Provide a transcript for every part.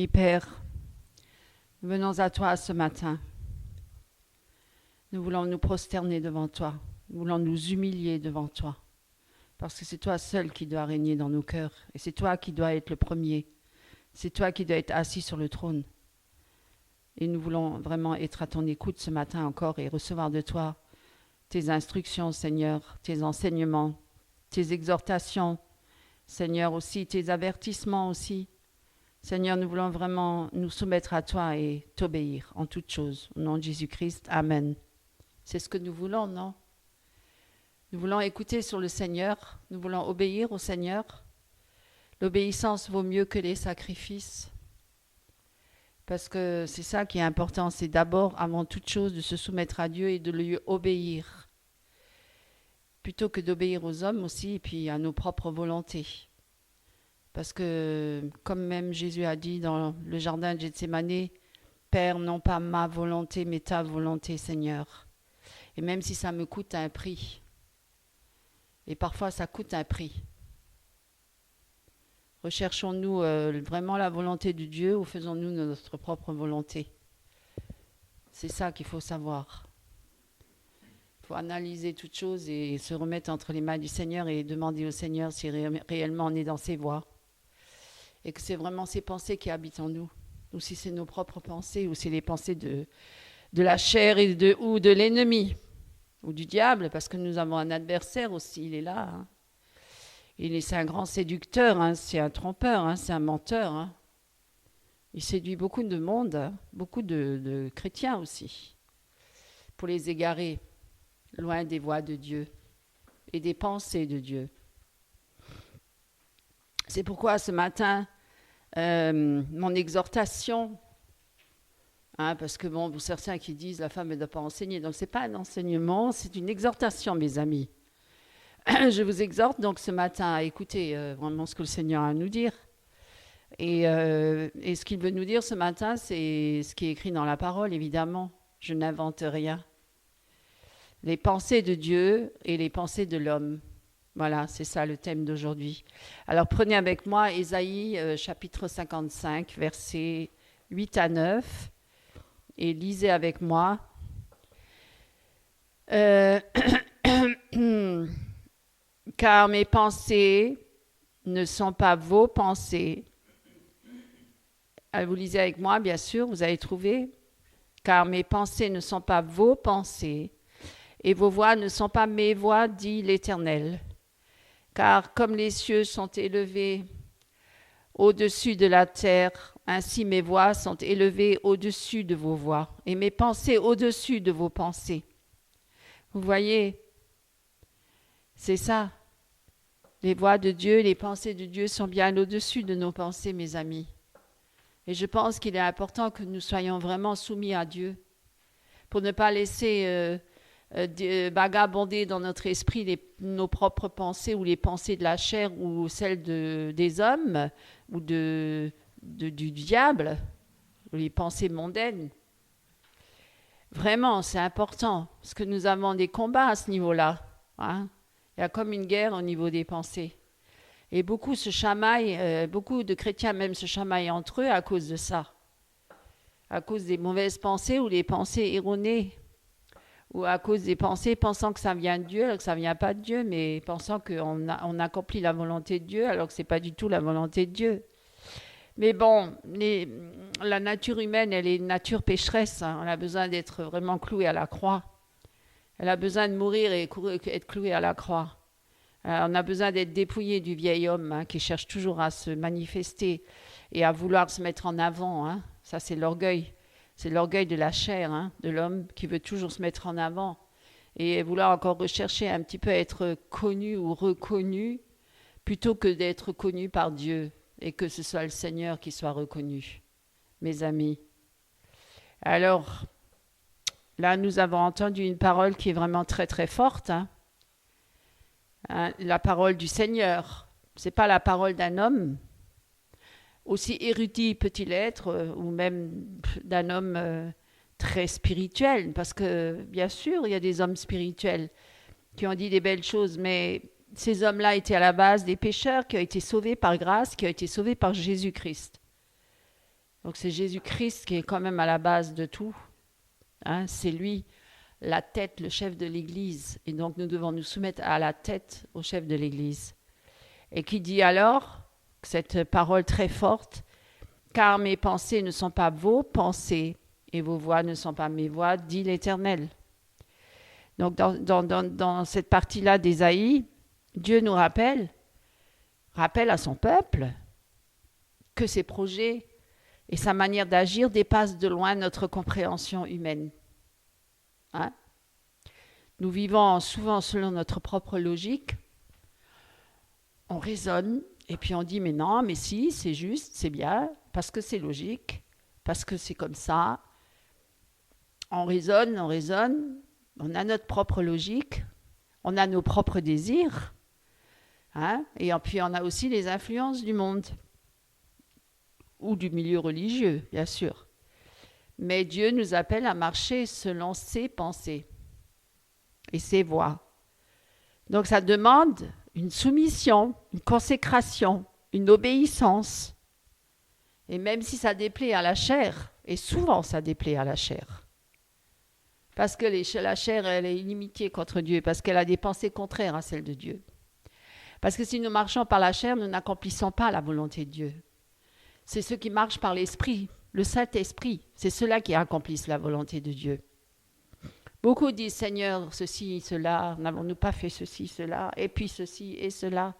Oui, Père, venons à toi ce matin. Nous voulons nous prosterner devant toi. Nous voulons nous humilier devant toi. Parce que c'est toi seul qui dois régner dans nos cœurs. Et c'est toi qui dois être le premier. C'est toi qui dois être assis sur le trône. Et nous voulons vraiment être à ton écoute ce matin encore et recevoir de toi tes instructions, Seigneur, tes enseignements, tes exhortations, Seigneur, aussi tes avertissements aussi. Seigneur, nous voulons vraiment nous soumettre à toi et t'obéir en toutes choses. Au nom de Jésus-Christ, Amen. C'est ce que nous voulons, non? Nous voulons écouter sur le Seigneur, nous voulons obéir au Seigneur. L'obéissance vaut mieux que les sacrifices. Parce que c'est ça qui est important, c'est d'abord, avant toute chose, de se soumettre à Dieu et de lui obéir. Plutôt que d'obéir aux hommes aussi, et puis à nos propres volontés. Parce que, comme même Jésus a dit dans le jardin de Gethsémane, Père, non pas ma volonté, mais ta volonté, Seigneur. Et même si ça me coûte un prix, et parfois ça coûte un prix, recherchons-nous vraiment la volonté de Dieu ou faisons-nous notre propre volonté? C'est ça qu'il faut savoir. Il faut analyser toutes choses et se remettre entre les mains du Seigneur et demander au Seigneur si réellement on est dans ses voies. Et que c'est vraiment ses pensées qui habitent en nous. Ou si c'est nos propres pensées, ou c'est les pensées de la chair ou de l'ennemi, ou du diable, parce que nous avons un adversaire aussi, il est là. Hein. C'est un grand séducteur, hein, c'est un trompeur, hein, c'est un menteur. Hein. Il séduit beaucoup de monde, hein, beaucoup de chrétiens aussi, pour les égarer loin des voies de Dieu et des pensées de Dieu. C'est pourquoi ce matin, mon exhortation, hein, parce que bon, pour certains qui disent la femme ne doit pas enseigner, donc ce n'est pas un enseignement, c'est une exhortation, mes amis. Je vous exhorte donc ce matin à écouter vraiment ce que le Seigneur a à nous dire. Et ce qu'il veut nous dire ce matin, c'est ce qui est écrit dans la parole, évidemment. Je n'invente rien. Les pensées de Dieu et les pensées de l'homme. Voilà, c'est ça le thème d'aujourd'hui. Alors prenez avec moi Ésaïe chapitre 55, versets 8 à 9, et lisez avec moi. Car mes pensées ne sont pas vos pensées. Vous lisez avec moi, bien sûr, vous allez trouver. Car mes pensées ne sont pas vos pensées, et vos voix ne sont pas mes voix, dit l'Éternel. Car comme les cieux sont élevés au-dessus de la terre, ainsi mes voix sont élevées au-dessus de vos voix, et mes pensées au-dessus de vos pensées. Vous voyez, c'est ça. Les voix de Dieu, les pensées de Dieu sont bien au-dessus de nos pensées, mes amis. Et je pense qu'il est important que nous soyons vraiment soumis à Dieu, pour ne pas laisser vagabonder dans notre esprit nos propres pensées ou les pensées de la chair ou celles des hommes ou du diable, ou les pensées mondaines. Vraiment, c'est important, parce que nous avons des combats à ce niveau-là. Hein. Il y a comme une guerre au niveau des pensées. Et beaucoup se chamaillent, beaucoup de chrétiens même se chamaillent entre eux à cause de ça. À cause des mauvaises pensées ou des pensées erronées. Ou à cause des pensées pensant que ça vient de Dieu alors que ça ne vient pas de Dieu, mais pensant qu'on accomplit la volonté de Dieu alors que ce n'est pas du tout la volonté de Dieu. Mais bon, la nature humaine, elle est une nature pécheresse. Hein. Elle a besoin d'être vraiment clouée à la croix. Elle a besoin de mourir et être clouée à la croix. On a besoin d'être dépouillé du vieil homme hein, qui cherche toujours à se manifester et à vouloir se mettre en avant. Hein. Ça, c'est l'orgueil. C'est l'orgueil de la chair, hein, de l'homme qui veut toujours se mettre en avant et vouloir encore rechercher un petit peu à être connu ou reconnu plutôt que d'être connu par Dieu et que ce soit le Seigneur qui soit reconnu, mes amis. Alors, là, nous avons entendu une parole qui est vraiment très très forte, hein. La parole du Seigneur. Ce n'est pas la parole d'un homme, aussi érudit peut-il être, ou même d'un homme très spirituel, parce que bien sûr, il y a des hommes spirituels qui ont dit des belles choses, mais ces hommes-là étaient à la base des pécheurs qui ont été sauvés par grâce, qui ont été sauvés par Jésus-Christ. Donc c'est Jésus-Christ qui est quand même à la base de tout. Hein, c'est lui, la tête, le chef de l'Église. Et donc nous devons nous soumettre à la tête, au chef de l'Église. Et qui dit alors, cette parole très forte, « Car mes pensées ne sont pas vos pensées, et vos voix ne sont pas mes voix, dit l'Éternel. » Donc dans cette partie-là d'Ésaïe, Dieu nous rappelle à son peuple que ses projets et sa manière d'agir dépassent de loin notre compréhension humaine. Hein? Nous vivons souvent selon notre propre logique. On raisonne et puis on dit mais non, mais si, c'est juste, c'est bien, parce que c'est logique, parce que c'est comme ça. On raisonne, on a notre propre logique, on a nos propres désirs, hein? Et puis on a aussi les influences du monde ou du milieu religieux, bien sûr. Mais Dieu nous appelle à marcher selon ses pensées et ses voies. Donc ça demande une soumission, une consécration, une obéissance. Et même si ça déplaît à la chair, et souvent ça déplaît à la chair, parce que la chair, elle est inimitié contre Dieu, parce qu'elle a des pensées contraires à celles de Dieu. Parce que si nous marchons par la chair, nous n'accomplissons pas la volonté de Dieu. C'est ceux qui marchent par l'Esprit, le Saint-Esprit, c'est ceux-là qui accomplissent la volonté de Dieu. Beaucoup disent, Seigneur, ceci, cela, n'avons-nous pas fait ceci, cela, et puis ceci et cela.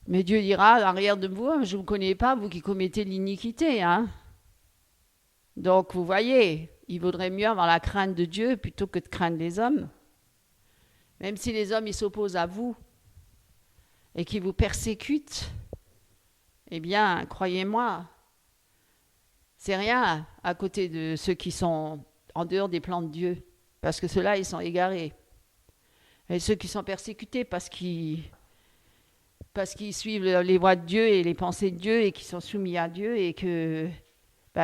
Mais Dieu dira, arrière de vous, je ne vous connais pas, vous qui commettez l'iniquité. Hein? Donc, vous voyez, il vaudrait mieux avoir la crainte de Dieu plutôt que de craindre les hommes. Même si les hommes ils s'opposent à vous et qu'ils vous persécutent, eh bien, croyez-moi, c'est rien à côté de ceux qui sont en dehors des plans de Dieu, parce que ceux-là, ils sont égarés. Et ceux qui sont persécutés parce qu'ils suivent les voies de Dieu et les pensées de Dieu et qui sont soumis à Dieu et que,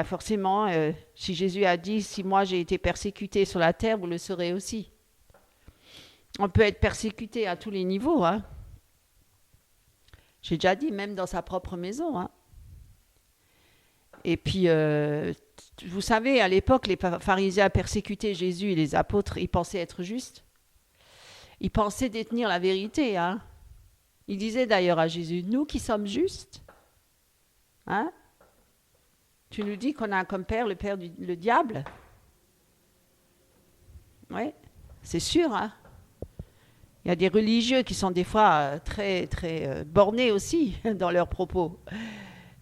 forcément, si Jésus a dit « Si moi j'ai été persécuté sur la terre, vous le serez aussi ». On peut être persécuté à tous les niveaux. Hein. J'ai déjà dit, même dans sa propre maison. Hein. Et puis, vous savez, à l'époque, les pharisiens persécutaient Jésus et les apôtres, ils pensaient être justes. Ils pensaient détenir la vérité. Hein. Ils disaient d'ailleurs à Jésus, nous qui sommes justes, hein, tu nous dis qu'on a comme père le diable. Oui, c'est sûr. Hein. Il y a des religieux qui sont des fois très, très bornés aussi dans leurs propos.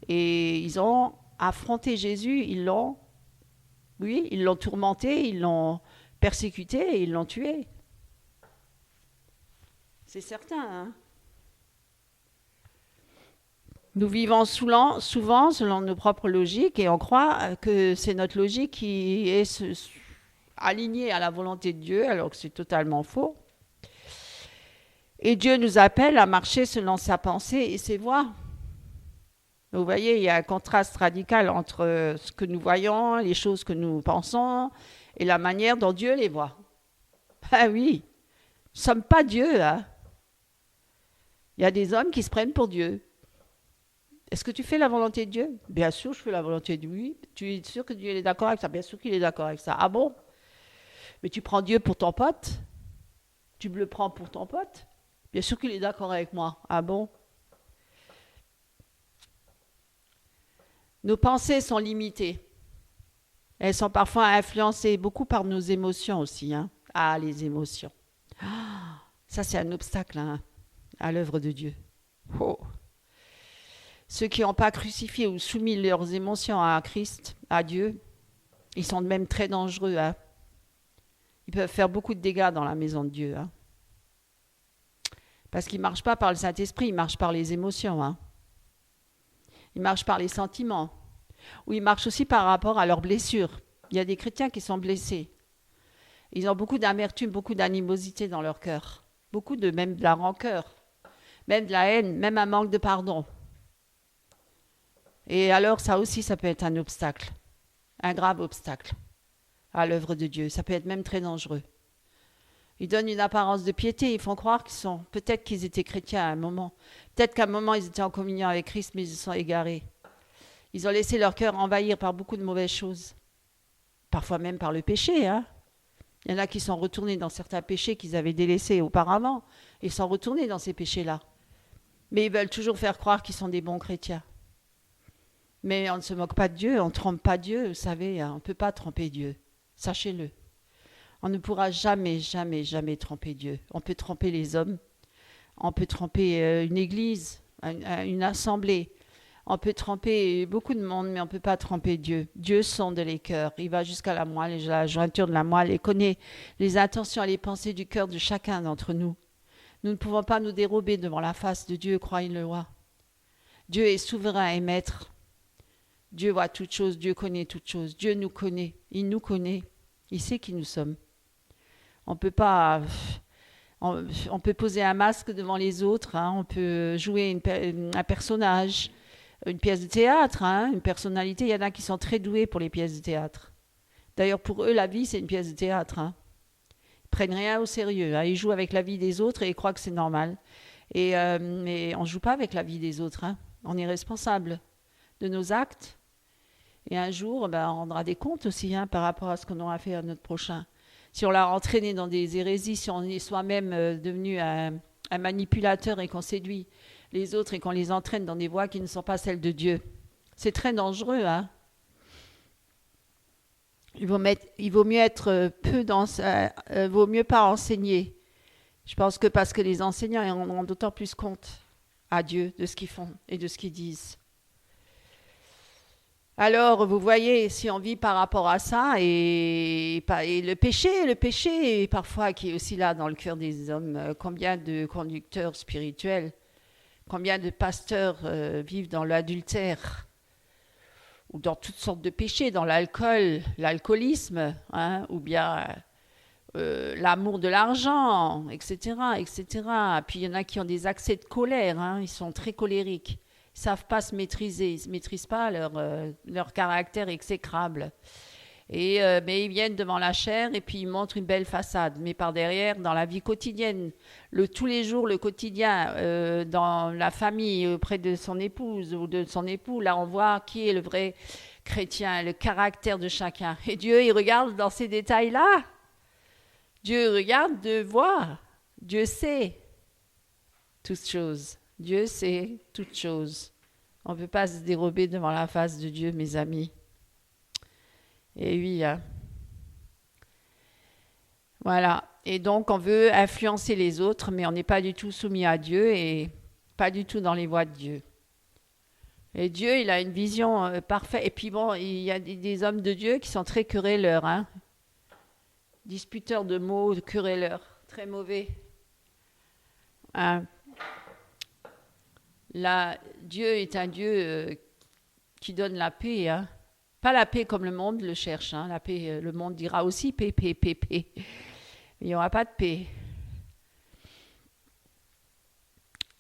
Et ils ont affronté Jésus, ils l'ont tourmenté, ils l'ont persécuté et ils l'ont tué. C'est certain. Hein? Nous vivons souvent selon nos propres logiques et on croit que c'est notre logique qui est alignée à la volonté de Dieu, alors que c'est totalement faux. Et Dieu nous appelle à marcher selon sa pensée et ses voies. Vous voyez, il y a un contraste radical entre ce que nous voyons, les choses que nous pensons et la manière dont Dieu les voit. Ah oui, nous ne sommes pas Dieu. Hein. Il y a des hommes qui se prennent pour Dieu. Est-ce que tu fais la volonté de Dieu? Bien sûr, je fais la volonté de Dieu. Oui. Tu es sûr que Dieu est d'accord avec ça? Bien sûr qu'il est d'accord avec ça. Ah bon? Mais tu prends Dieu pour ton pote? Tu me le prends pour ton pote? Bien sûr qu'il est d'accord avec moi. Ah bon? Nos pensées sont limitées. Elles sont parfois influencées beaucoup par nos émotions aussi. Hein. Ah, les émotions. Ah, ça, c'est un obstacle hein, à l'œuvre de Dieu. Oh. Ceux qui n'ont pas crucifié ou soumis leurs émotions à Christ, à Dieu, ils sont même très dangereux. Hein. Ils peuvent faire beaucoup de dégâts dans la maison de Dieu. Hein. Parce qu'ils ne marchent pas par le Saint-Esprit, ils marchent par les émotions. Hein. Ils marchent par les sentiments. Ou ils marchent aussi par rapport à leurs blessures. Il y a des chrétiens qui sont blessés. Ils ont beaucoup d'amertume, beaucoup d'animosité dans leur cœur. Même de la rancœur, même de la haine, même un manque de pardon. Et alors ça aussi, ça peut être un obstacle. Un grave obstacle à l'œuvre de Dieu. Ça peut être même très dangereux. Ils donnent une apparence de piété. Ils font croire peut-être qu'ils étaient chrétiens à un moment. Peut-être qu'à un moment, ils étaient en communion avec Christ, mais ils se sont égarés. Ils ont laissé leur cœur envahir par beaucoup de mauvaises choses. Parfois même par le péché. Hein. Il y en a qui sont retournés dans certains péchés qu'ils avaient délaissés auparavant et sont retournés dans ces péchés-là. Mais ils veulent toujours faire croire qu'ils sont des bons chrétiens. Mais on ne se moque pas de Dieu, on ne trompe pas Dieu, vous savez, hein, on ne peut pas tromper Dieu. Sachez-le. On ne pourra jamais, jamais, jamais tromper Dieu. On peut tromper les hommes, on peut tromper une église, une assemblée, on peut tromper beaucoup de monde, mais on ne peut pas tromper Dieu. Dieu sonde les cœurs, il va jusqu'à la moelle, la jointure de la moelle, et connaît les intentions et les pensées du cœur de chacun d'entre nous. Nous ne pouvons pas nous dérober devant la face de Dieu, croyez-le-moi. Dieu est souverain et maître. Dieu voit toutes choses, Dieu connaît toutes choses. Dieu nous connaît, il nous connaît, il sait qui nous sommes. On peut pas, on peut poser un masque devant les autres, hein, on peut jouer un personnage, une pièce de théâtre, hein, une personnalité. Il y en a qui sont très doués pour les pièces de théâtre. D'ailleurs, pour eux, la vie, c'est une pièce de théâtre. Hein. Ils prennent rien au sérieux. Hein. Ils jouent avec la vie des autres et ils croient que c'est normal. Mais on ne joue pas avec la vie des autres. Hein. On est responsable de nos actes. Et un jour, on rendra des comptes aussi hein, par rapport à ce qu'on aura fait à notre prochain. Si on l'a entraîné dans des hérésies, si on est soi-même devenu un manipulateur et qu'on séduit les autres et qu'on les entraîne dans des voies qui ne sont pas celles de Dieu, c'est très dangereux. Hein. Il vaut mieux être vaut mieux pas enseigner. Je pense que parce que les enseignants en rendront d'autant plus compte à Dieu de ce qu'ils font et de ce qu'ils disent. Alors, vous voyez, si on vit par rapport à ça, et le péché, parfois, qui est aussi là dans le cœur des hommes, combien de conducteurs spirituels, combien de pasteurs vivent dans l'adultère, ou dans toutes sortes de péchés, dans l'alcoolisme, hein, ou bien l'amour de l'argent, etc., etc. Puis il y en a qui ont des accès de colère, hein, ils sont très colériques. Ils ne savent pas se maîtriser, ils ne maîtrisent pas leur caractère exécrable. Mais ils viennent devant la chair et puis ils montrent une belle façade. Mais par derrière, dans la vie quotidienne, tous les jours, le quotidien, dans la famille, auprès de son épouse ou de son époux, là on voit qui est le vrai chrétien, le caractère de chacun. Et Dieu, il regarde dans ces détails-là. Dieu regarde, Dieu voit, Dieu sait toutes choses. Dieu sait toutes choses. On ne peut pas se dérober devant la face de Dieu, mes amis. Et oui, hein. Voilà. Et donc, on veut influencer les autres, mais on n'est pas du tout soumis à Dieu et pas du tout dans les voies de Dieu. Et Dieu, il a une vision parfaite. Et puis bon, il y a des hommes de Dieu qui sont très querelleurs, hein. Disputeurs de mots, querelleurs, très mauvais. Hein. Là, Dieu est un Dieu qui donne la paix, hein. Pas la paix comme le monde le cherche, hein. La paix, le monde dira aussi paix, paix, paix, paix. Mais il n'y aura pas de paix.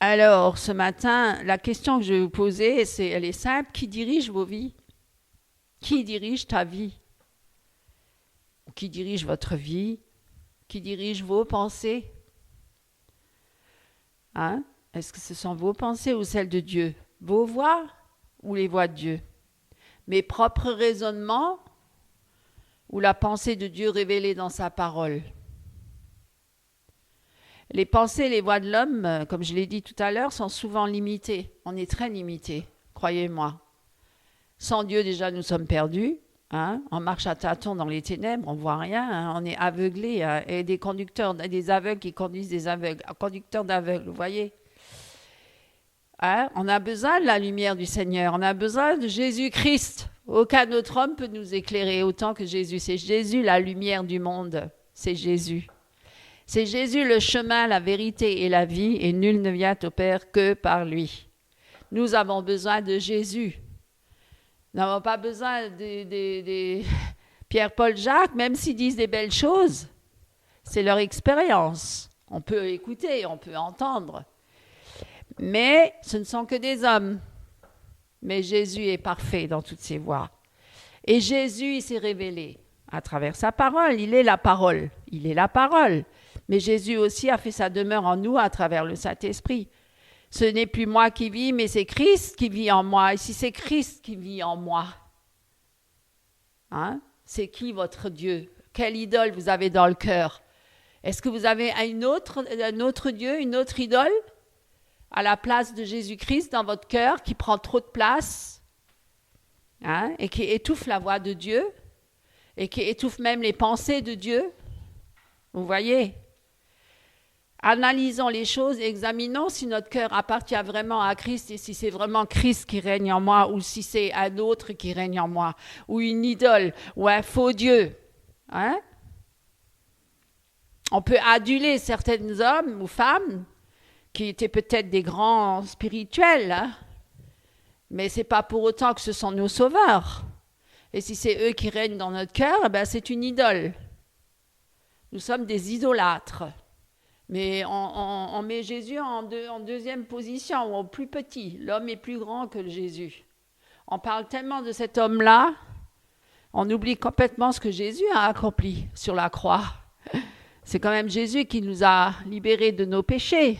Alors, ce matin, la question que je vais vous poser, elle est simple. Qui dirige vos vies? Qui dirige ta vie? Qui dirige votre vie? Qui dirige vos pensées? Hein? Est-ce que ce sont vos pensées ou celles de Dieu? Vos voix ou les voix de Dieu? Mes propres raisonnements ou la pensée de Dieu révélée dans sa parole? Les pensées, les voix de l'homme, comme je l'ai dit tout à l'heure, sont souvent limitées. On est très limité, croyez-moi. Sans Dieu, déjà, nous sommes perdus. Hein? On marche à tâtons dans les ténèbres, on ne voit rien. Hein? On est aveuglés. Hein? Et des aveugles qui conduisent des aveugles. Conducteurs d'aveugles, vous voyez? Hein? On a besoin de la lumière du Seigneur. On a besoin de Jésus-Christ. Aucun autre homme peut nous éclairer autant que Jésus. C'est Jésus, la lumière du monde. C'est Jésus. C'est Jésus le chemin, la vérité et la vie, et nul ne vient au Père que par lui. Nous avons besoin de Jésus. Nous n'avons pas besoin de Pierre, Paul, Jacques, même s'ils disent des belles choses. C'est leur expérience. On peut écouter, on peut entendre. Mais ce ne sont que des hommes. Mais Jésus est parfait dans toutes ses voies. Et Jésus, il s'est révélé à travers sa parole. Il est la parole. Il est la parole. Mais Jésus aussi a fait sa demeure en nous à travers le Saint-Esprit. Ce n'est plus moi qui vis, mais c'est Christ qui vit en moi. Et si c'est Christ qui vit en moi, hein, c'est qui votre Dieu? Quelle idole vous avez dans le cœur? Est-ce que vous avez un autre Dieu, une autre idole à la place de Jésus-Christ dans votre cœur qui prend trop de place, hein, et qui étouffe la voix de Dieu et qui étouffe même les pensées de Dieu? Vous voyez? Analysons les choses et examinons si notre cœur appartient vraiment à Christ et si c'est vraiment Christ qui règne en moi ou si c'est un autre qui règne en moi ou une idole ou un faux Dieu. Hein? On peut aduler certains hommes ou femmes qui étaient peut-être des grands spirituels, hein? Mais ce n'est pas pour autant que ce sont nos sauveurs. Et si c'est eux qui règnent dans notre cœur, ben c'est une idole. Nous sommes des idolâtres. Mais on met Jésus en deuxième position, ou en plus petit. L'homme est plus grand que Jésus. On parle tellement de cet homme-là, on oublie complètement ce que Jésus a accompli sur la croix. C'est quand même Jésus qui nous a libérés de nos péchés.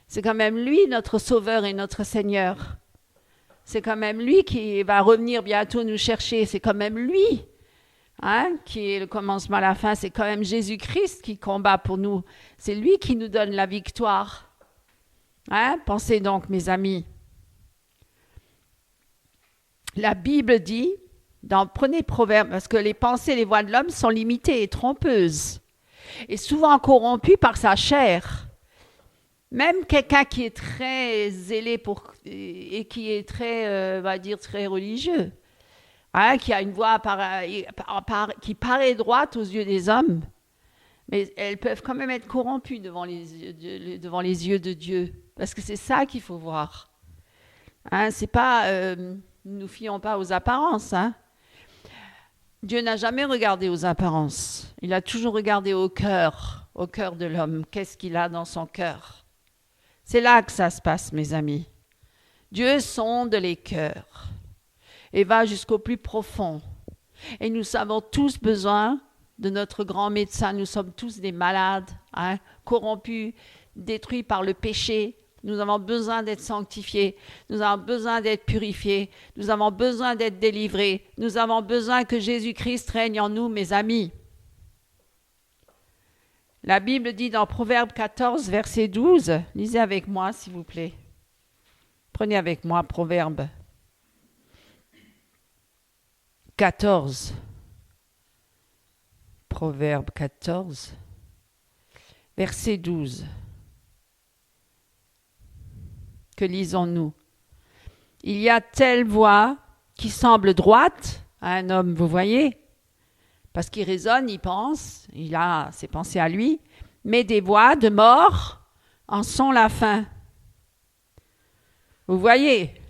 C'est quand même lui, notre Sauveur et notre Seigneur. C'est quand même lui qui va revenir bientôt nous chercher. C'est quand même lui, hein, qui est le commencement à la fin. C'est quand même Jésus-Christ qui combat pour nous. C'est lui qui nous donne la victoire. Hein? Pensez donc, mes amis. La Bible dit, prenez Proverbe, parce que les pensées et les voies de l'homme sont limitées et trompeuses, et souvent corrompues par sa chair. Même quelqu'un qui est très zélé et qui est très, on va dire, très religieux, hein, qui a une voix qui paraît droite aux yeux des hommes, mais elles peuvent quand même être corrompues devant les yeux de Dieu, parce que c'est ça qu'il faut voir. Hein, c'est pas, ne nous fions pas aux apparences. Hein. Dieu n'a jamais regardé aux apparences. Il a toujours regardé au cœur de l'homme. Qu'est-ce qu'il a dans son cœur? C'est là que ça se passe, mes amis. Dieu sonde les cœurs et va jusqu'au plus profond. Et nous avons tous besoin de notre grand médecin. Nous sommes tous des malades, hein, corrompus, détruits par le péché. Nous avons besoin d'être sanctifiés. Nous avons besoin d'être purifiés. Nous avons besoin d'être délivrés. Nous avons besoin que Jésus-Christ règne en nous, mes amis. La Bible dit dans Proverbe 14, verset 12, lisez avec moi s'il vous plaît. Prenez avec moi Proverbe 14. Proverbe 14, verset 12. Que lisons-nous? Il y a telle voix qui semble droite à un homme, vous voyez? Parce qu'il raisonne, il pense, il a ses pensées à lui, mais des voix de mort en sont la fin. Vous voyez?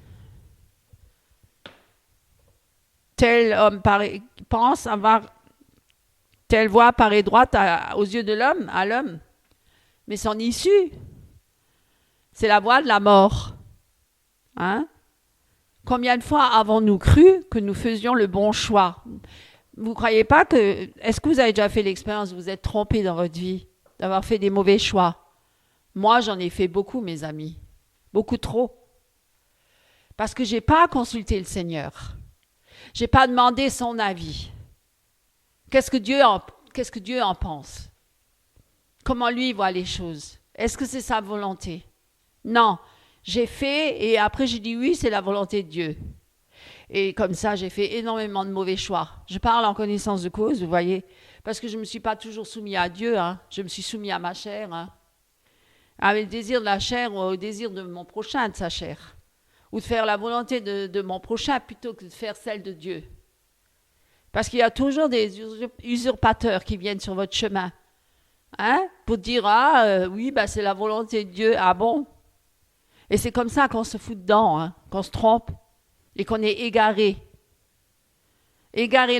Tel homme pense avoir telle voix paraît droite aux yeux de l'homme, à l'homme, mais son issue, c'est la voie de la mort. Hein? Combien de fois avons-nous cru que nous faisions le bon choix? Vous ne croyez pas que... Est-ce que vous avez déjà fait l'expérience, vous êtes trompé dans votre vie, d'avoir fait des mauvais choix? Moi, j'en ai fait beaucoup, mes amis. Beaucoup trop. Parce que je n'ai pas consulté le Seigneur. Je n'ai pas demandé son avis. Qu'est-ce que Dieu en pense? Comment lui voit les choses? Est-ce que c'est sa volonté? Non. J'ai fait et après j'ai dit oui, c'est la volonté de Dieu. Et comme ça, j'ai fait énormément de mauvais choix. Je parle en connaissance de cause, vous voyez, parce que je ne me suis pas toujours soumis à Dieu, hein. Je me suis soumis à ma chair, hein. Avec le désir de la chair ou au désir de mon prochain, de sa chair. Ou de faire la volonté de mon prochain plutôt que de faire celle de Dieu. Parce qu'il y a toujours des usurpateurs qui viennent sur votre chemin, hein, pour dire, oui, bah, c'est la volonté de Dieu, ah bon? Et c'est comme ça qu'on se fout dedans, hein, qu'on se trompe. Et qu'on est égaré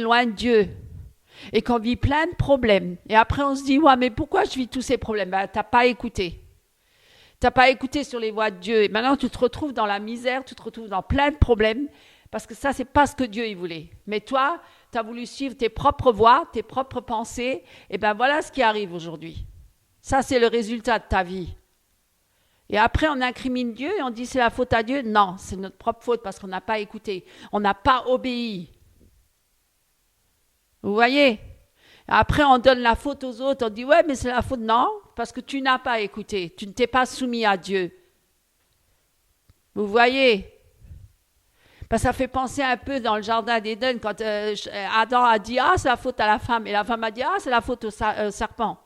loin de Dieu, et qu'on vit plein de problèmes. Et après, on se dit, ouais, mais pourquoi je vis tous ces problèmes? Ben, t'as pas écouté. T'as pas écouté sur les voies de Dieu. Et maintenant, tu te retrouves dans la misère, tu te retrouves dans plein de problèmes, parce que ça, c'est pas ce que Dieu il voulait. Mais toi, tu as voulu suivre tes propres voies, tes propres pensées, et ben voilà ce qui arrive aujourd'hui. Ça, c'est le résultat de ta vie. Et après, on incrimine Dieu et on dit c'est la faute à Dieu. Non, c'est notre propre faute parce qu'on n'a pas écouté. On n'a pas obéi. Vous voyez? Après, on donne la faute aux autres. On dit ouais, mais c'est la faute. Non, parce que tu n'as pas écouté. Tu ne t'es pas soumis à Dieu. Vous voyez? Parce que ça fait penser un peu dans le jardin d'Éden quand Adam a dit ah, c'est la faute à la femme. Et la femme a dit ah, c'est la faute au serpent.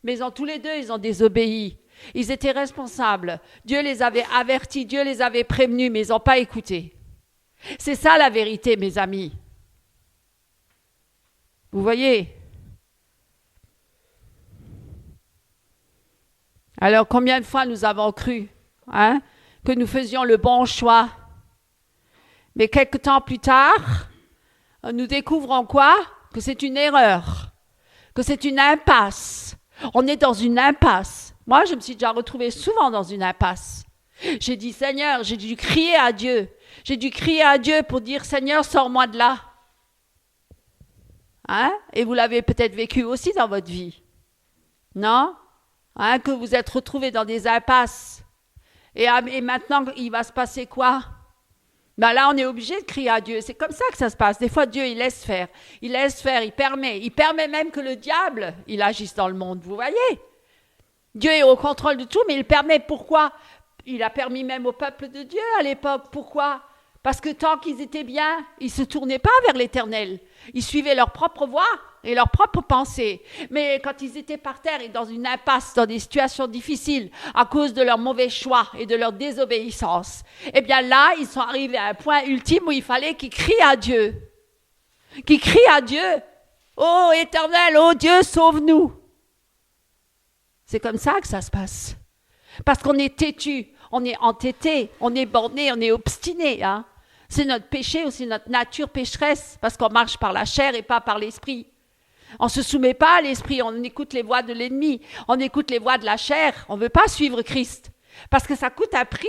Mais tous les deux, ils ont désobéi. Ils étaient responsables. Dieu les avait avertis, Dieu les avait prévenus, mais ils n'ont pas écouté. C'est ça la vérité, mes amis. Vous voyez? Alors, combien de fois nous avons cru que nous faisions le bon choix? Mais quelque temps plus tard, nous découvrons quoi? Que c'est une erreur, que c'est une impasse. On est dans une impasse. Moi, je me suis déjà retrouvée souvent dans une impasse. J'ai dit, Seigneur, j'ai dû crier à Dieu. J'ai dû crier à Dieu pour dire, Seigneur, sors-moi de là. Et vous l'avez peut-être vécu aussi dans votre vie. Non? Que vous êtes retrouvés dans des impasses. Et maintenant, il va se passer quoi? Là, on est obligé de crier à Dieu. C'est comme ça que ça se passe. Des fois, Dieu, il laisse faire. Il laisse faire, il permet. Il permet même que le diable, il agisse dans le monde. Vous voyez? Dieu est au contrôle de tout, mais il permet. Pourquoi? Il a permis même au peuple de Dieu à l'époque. Pourquoi? Parce que tant qu'ils étaient bien, ils ne se tournaient pas vers l'Éternel. Ils suivaient leur propre voie et leurs propres pensées. Mais quand ils étaient par terre et dans une impasse, dans des situations difficiles, à cause de leur mauvais choix et de leur désobéissance, eh bien là, ils sont arrivés à un point ultime où il fallait qu'ils crient à Dieu. Qu'ils crient à Dieu. Oh Éternel, oh Dieu, sauve-nous. C'est comme ça que ça se passe. Parce qu'on est têtu, on est entêté, on est borné, on est obstiné. C'est notre péché ou c'est notre nature pécheresse, parce qu'on marche par la chair et pas par l'esprit. On ne se soumet pas à l'esprit, on écoute les voix de l'ennemi, on écoute les voix de la chair, on ne veut pas suivre Christ. Parce que ça coûte un prix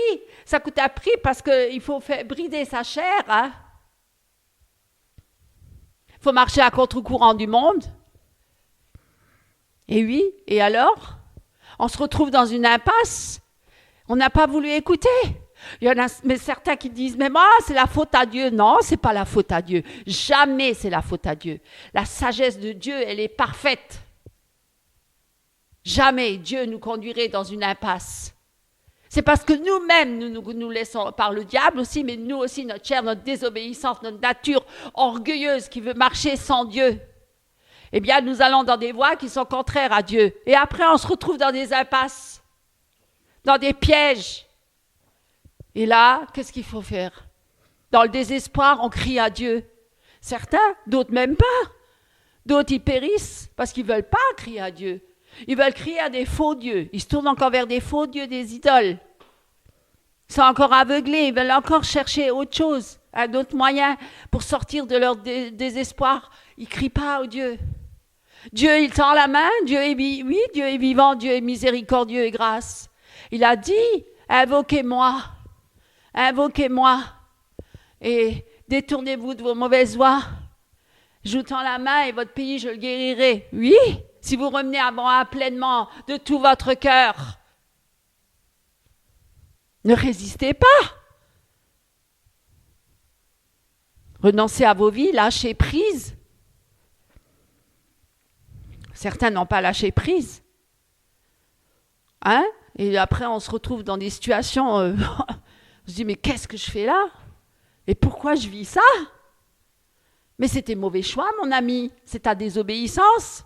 parce qu'il faut brider sa chair. Il faut marcher à contre-courant du monde. Et oui, et alors? On se retrouve dans une impasse. On n'a pas voulu écouter. Il y en a mais certains qui disent, mais moi, c'est la faute à Dieu. Non, c'est pas la faute à Dieu. Jamais c'est la faute à Dieu. La sagesse de Dieu, elle est parfaite. Jamais Dieu nous conduirait dans une impasse. C'est parce que nous-mêmes, nous laissons, par le diable aussi, mais nous aussi, notre chair, notre désobéissance, notre nature orgueilleuse qui veut marcher sans Dieu, eh bien, nous allons dans des voies qui sont contraires à Dieu. Et après, on se retrouve dans des impasses, dans des pièges. Et là, qu'est-ce qu'il faut faire? Dans le désespoir, on crie à Dieu. Certains, d'autres même pas. D'autres, ils périssent parce qu'ils ne veulent pas crier à Dieu. Ils veulent crier à des faux dieux. Ils se tournent encore vers des faux dieux, des idoles. Ils sont encore aveuglés. Ils veulent encore chercher autre chose, un autre moyen pour sortir de leur désespoir. Ils ne crient pas au Dieu. Dieu, il tend la main. Dieu est vivant. Dieu est miséricordieux et grâce. Il a dit, invoquez-moi. Invoquez-moi. Et détournez-vous de vos mauvaises voies. Je vous tends la main et votre pays, je le guérirai. Oui, si vous revenez à moi pleinement de tout votre cœur. Ne résistez pas. Renoncez à vos vies, lâchez prise. Certains n'ont pas lâché prise. Et après, on se retrouve dans des situations, on se dit, mais qu'est-ce que je fais là? Et pourquoi je vis ça? Mais c'est tes mauvais choix, mon ami. C'est ta désobéissance.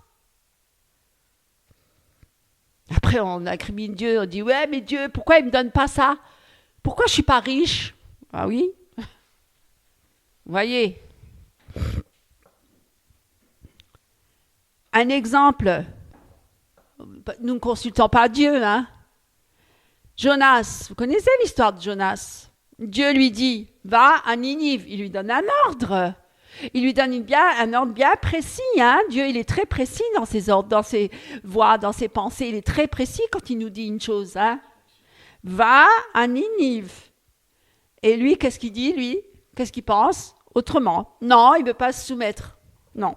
Après, on incrimine Dieu. On dit, ouais, mais Dieu, pourquoi il ne me donne pas ça? Pourquoi je ne suis pas riche? Ah oui? Vous voyez? Un exemple. Nous ne consultons pas Dieu, Jonas, vous connaissez l'histoire de Jonas? Dieu lui dit, va à Ninive. Il lui donne un ordre. Il lui donne un ordre bien précis. Dieu, il est très précis dans ses ordres, dans ses voies, dans ses pensées. Il est très précis quand il nous dit une chose. Va à Ninive. Et lui, qu'est-ce qu'il dit, lui? Qu'est-ce qu'il pense? Autrement. Non, il ne veut pas se soumettre. Non.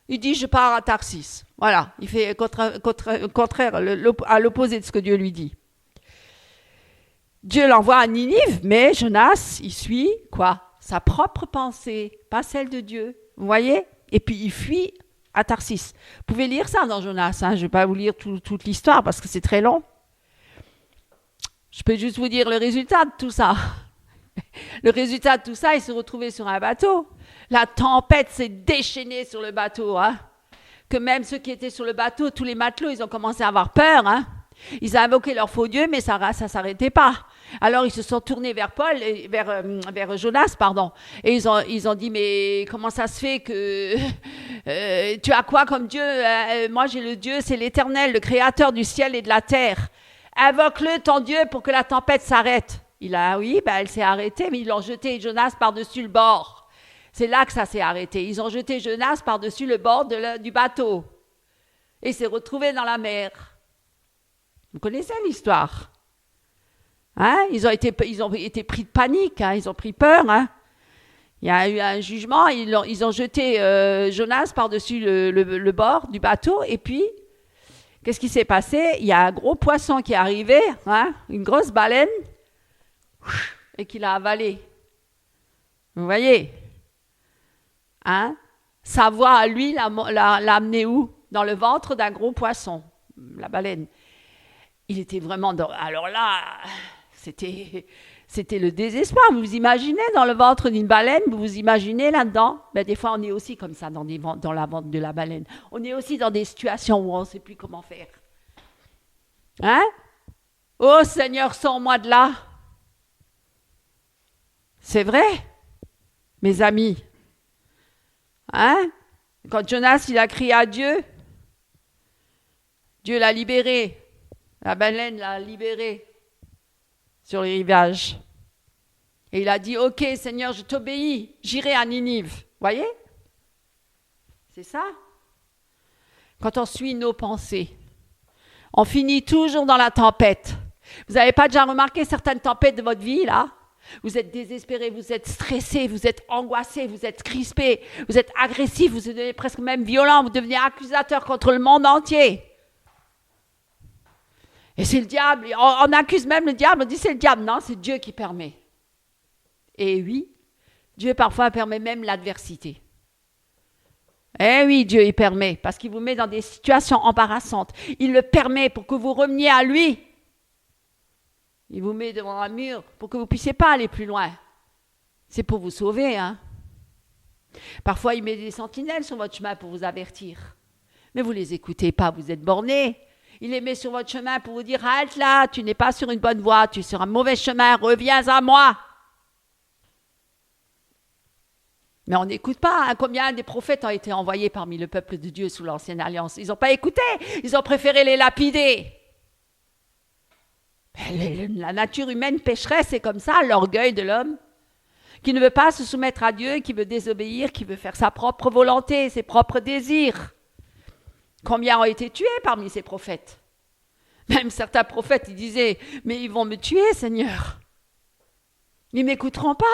Il dit, je pars à Tarsis. Voilà, il fait contraire à l'opposé de ce que Dieu lui dit. Dieu l'envoie à Ninive, mais Jonas, il suit quoi? Sa propre pensée, pas celle de Dieu. Vous voyez? Et puis il fuit à Tarsis. Vous pouvez lire ça dans Jonas. Je ne vais pas vous lire toute l'histoire parce que c'est très long. Je peux juste vous dire le résultat de tout ça. Le résultat de tout ça, il s'est retrouvé sur un bateau. La tempête s'est déchaînée sur le bateau. Que même ceux qui étaient sur le bateau, tous les matelots, ils ont commencé à avoir peur. Ils ont invoqué leur faux Dieu, mais ça ne s'arrêtait pas. Alors ils se sont tournés vers vers Jonas, pardon. Et ils ont dit, mais comment ça se fait que tu as quoi comme Dieu? Moi j'ai le Dieu, c'est l'Éternel, le Créateur du ciel et de la terre. Invoque-le ton Dieu pour que la tempête s'arrête. Elle s'est arrêtée, mais ils l'ont jeté Jonas par-dessus le bord. C'est là que ça s'est arrêté. Ils ont jeté Jonas par-dessus le bord du bateau. Et il s'est retrouvé dans la mer. Vous connaissez l'histoire? Ils ont été pris de panique, ils ont pris peur. Il y a eu un jugement, ils ont jeté Jonas par-dessus le bord du bateau. Et puis, qu'est-ce qui s'est passé? Il y a un gros poisson qui est arrivé, une grosse baleine, et qui l'a avalé. Vous voyez? Sa voix à lui l'a amené où? Dans le ventre d'un gros poisson, la baleine. Il était vraiment alors là, c'était le désespoir. Vous vous imaginez dans le ventre d'une baleine, vous vous imaginez là-dedans? Des fois, on est aussi comme ça dans la ventre de la baleine. On est aussi dans des situations où on ne sait plus comment faire. Oh Seigneur, sors-moi de là. C'est vrai, mes amis. Quand Jonas, il a crié à Dieu, Dieu l'a libéré. La baleine l'a libéré sur les rivages. Et il a dit, ok Seigneur, je t'obéis, j'irai à Ninive. Voyez? C'est ça. Quand on suit nos pensées, on finit toujours dans la tempête. Vous n'avez pas déjà remarqué certaines tempêtes de votre vie, là? Vous êtes désespéré, vous êtes stressé, vous êtes angoissé, vous êtes crispé, vous êtes agressif, vous devenez presque même violent, vous devenez accusateur contre le monde entier. Et c'est le diable, on accuse même le diable, on dit c'est le diable. Non, c'est Dieu qui permet. Et oui, Dieu parfois permet même l'adversité. Eh oui, Dieu il permet, parce qu'il vous met dans des situations embarrassantes. Il le permet pour que vous reveniez à lui. Il vous met devant un mur pour que vous ne puissiez pas aller plus loin. C'est pour vous sauver. Parfois, il met des sentinelles sur votre chemin pour vous avertir. Mais vous ne les écoutez pas, vous êtes bornés. Il les met sur votre chemin pour vous dire « Halte là, tu n'es pas sur une bonne voie, tu es sur un mauvais chemin, reviens à moi !» Mais on n'écoute pas. Combien des prophètes ont été envoyés parmi le peuple de Dieu sous l'Ancienne Alliance? Ils n'ont pas écouté, ils ont préféré les lapider. La nature humaine pécheresse, c'est comme ça, l'orgueil de l'homme, qui ne veut pas se soumettre à Dieu, qui veut désobéir, qui veut faire sa propre volonté, ses propres désirs. Combien ont été tués parmi ces prophètes? Même certains prophètes, ils disaient, mais ils vont me tuer, Seigneur. Ils ne m'écouteront pas.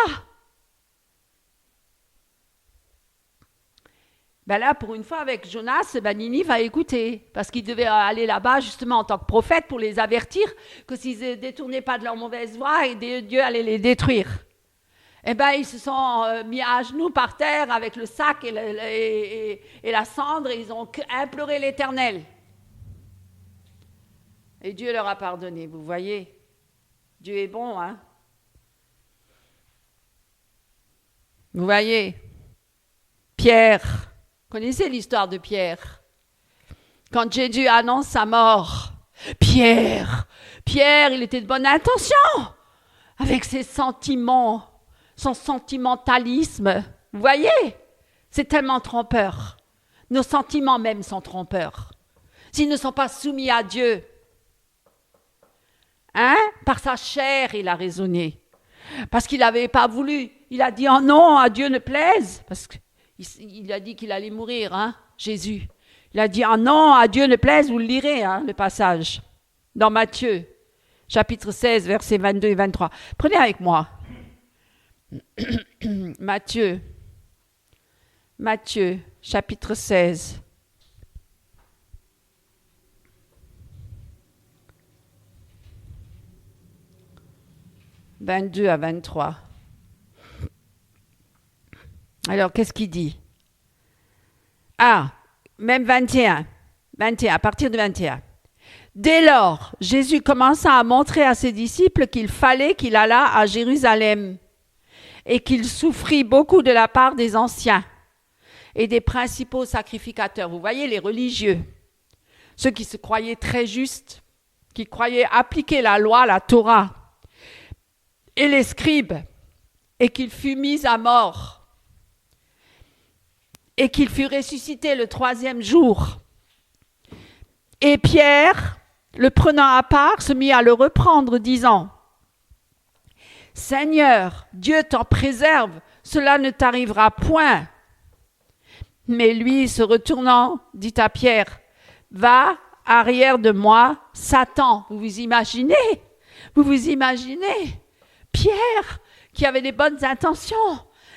Là, pour une fois, avec Jonas, Ninive a écouté, parce qu'il devait aller là-bas justement en tant que prophète pour les avertir que s'ils ne détournaient pas de leur mauvaise voie, Dieu allait les détruire. Ils se sont mis à genoux par terre avec le sac et la cendre et ils ont imploré l'Éternel. Et Dieu leur a pardonné, vous voyez. Dieu est bon, Vous voyez. Pierre, vous connaissez l'histoire de Pierre? Quand Jésus annonce sa mort, Pierre, il était de bonne intention, avec ses sentiments, son sentimentalisme. Vous voyez? C'est tellement trompeur. Nos sentiments même sont trompeurs. S'ils ne sont pas soumis à Dieu, par sa chair, il a raisonné. Parce qu'il n'avait pas voulu. Il a dit, oh non, à Dieu ne plaise. Parce qu'il a dit qu'il allait mourir, Jésus. Il a dit, oh non, à Dieu ne plaise. Vous le lirez, le passage. Dans Matthieu, chapitre 16, versets 22 et 23. Prenez avec moi. Matthieu, chapitre 16. « 22 à 23. Alors, qu'est-ce qu'il dit? Ah, même 21, à partir de 21. Dès lors, Jésus commença à montrer à ses disciples qu'il fallait qu'il allât à Jérusalem et qu'il souffrit beaucoup de la part des anciens et des principaux sacrificateurs. Vous voyez, les religieux, ceux qui se croyaient très justes, qui croyaient appliquer la loi, la Torah, et les scribes, et qu'il fut mis à mort, et qu'il fut ressuscité le 3e jour. Et Pierre, le prenant à part, se mit à le reprendre, disant : « Seigneur, Dieu t'en préserve, cela ne t'arrivera point. » Mais lui, se retournant, dit à Pierre : « Va, arrière de moi, Satan. » Vous vous imaginez ? Pierre, qui avait des bonnes intentions,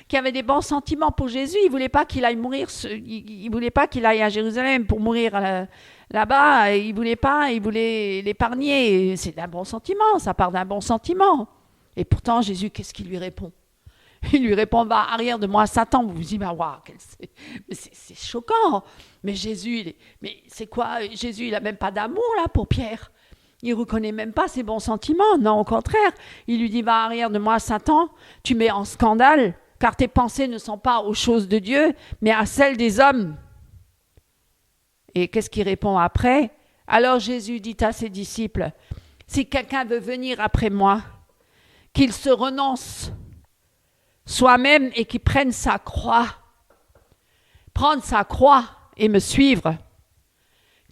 qui avait des bons sentiments pour Jésus, il ne voulait pas qu'il aille mourir, il voulait pas qu'il aille à Jérusalem pour mourir là-bas, il voulait l'épargner. C'est d'un bon sentiment, ça part d'un bon sentiment. Et pourtant, Jésus, qu'est-ce qu'il lui répond ? Il lui répond : « Va, arrière de moi, Satan. » Vous vous dites : « Waouh, c'est choquant. » Mais Jésus, c'est quoi ? Jésus, il n'a même pas d'amour là pour Pierre. Il ne reconnaît même pas ses bons sentiments. Non, au contraire. Il lui dit : « Va, arrière de moi, Satan. Tu mets en scandale, car tes pensées ne sont pas aux choses de Dieu, mais à celles des hommes. » Et qu'est-ce qu'il répond après ? Alors Jésus dit à ses disciples : « Si quelqu'un veut venir après moi, qu'il se renonce soi-même et qu'il prenne sa croix. Prendre sa croix et me suivre.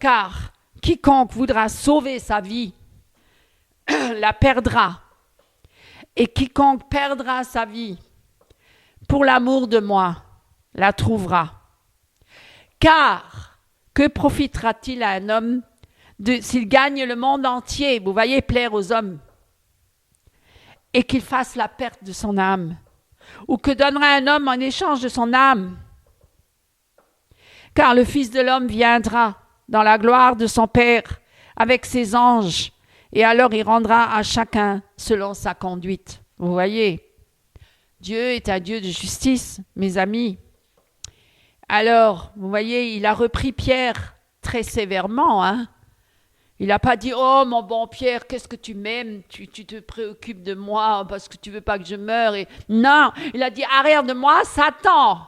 Car quiconque voudra sauver sa vie la perdra. Et quiconque perdra sa vie pour l'amour de moi la trouvera. Car que profitera-t-il à un homme s'il gagne le monde entier, vous voyez, plaire aux hommes, et qu'il fasse la perte de son âme? Ou que donnera un homme en échange de son âme? Car le Fils de l'homme viendra dans la gloire de son Père avec ses anges, et alors il rendra à chacun selon sa conduite. Vous voyez, Dieu est un Dieu de justice, mes amis. Alors, vous voyez, il a repris Pierre très sévèrement, hein. Il n'a pas dit : « Oh, mon bon Pierre, qu'est-ce que tu m'aimes, tu te préoccupes de moi parce que tu ne veux pas que je meure. » Et... Non, il a dit : « Arrière de moi, Satan.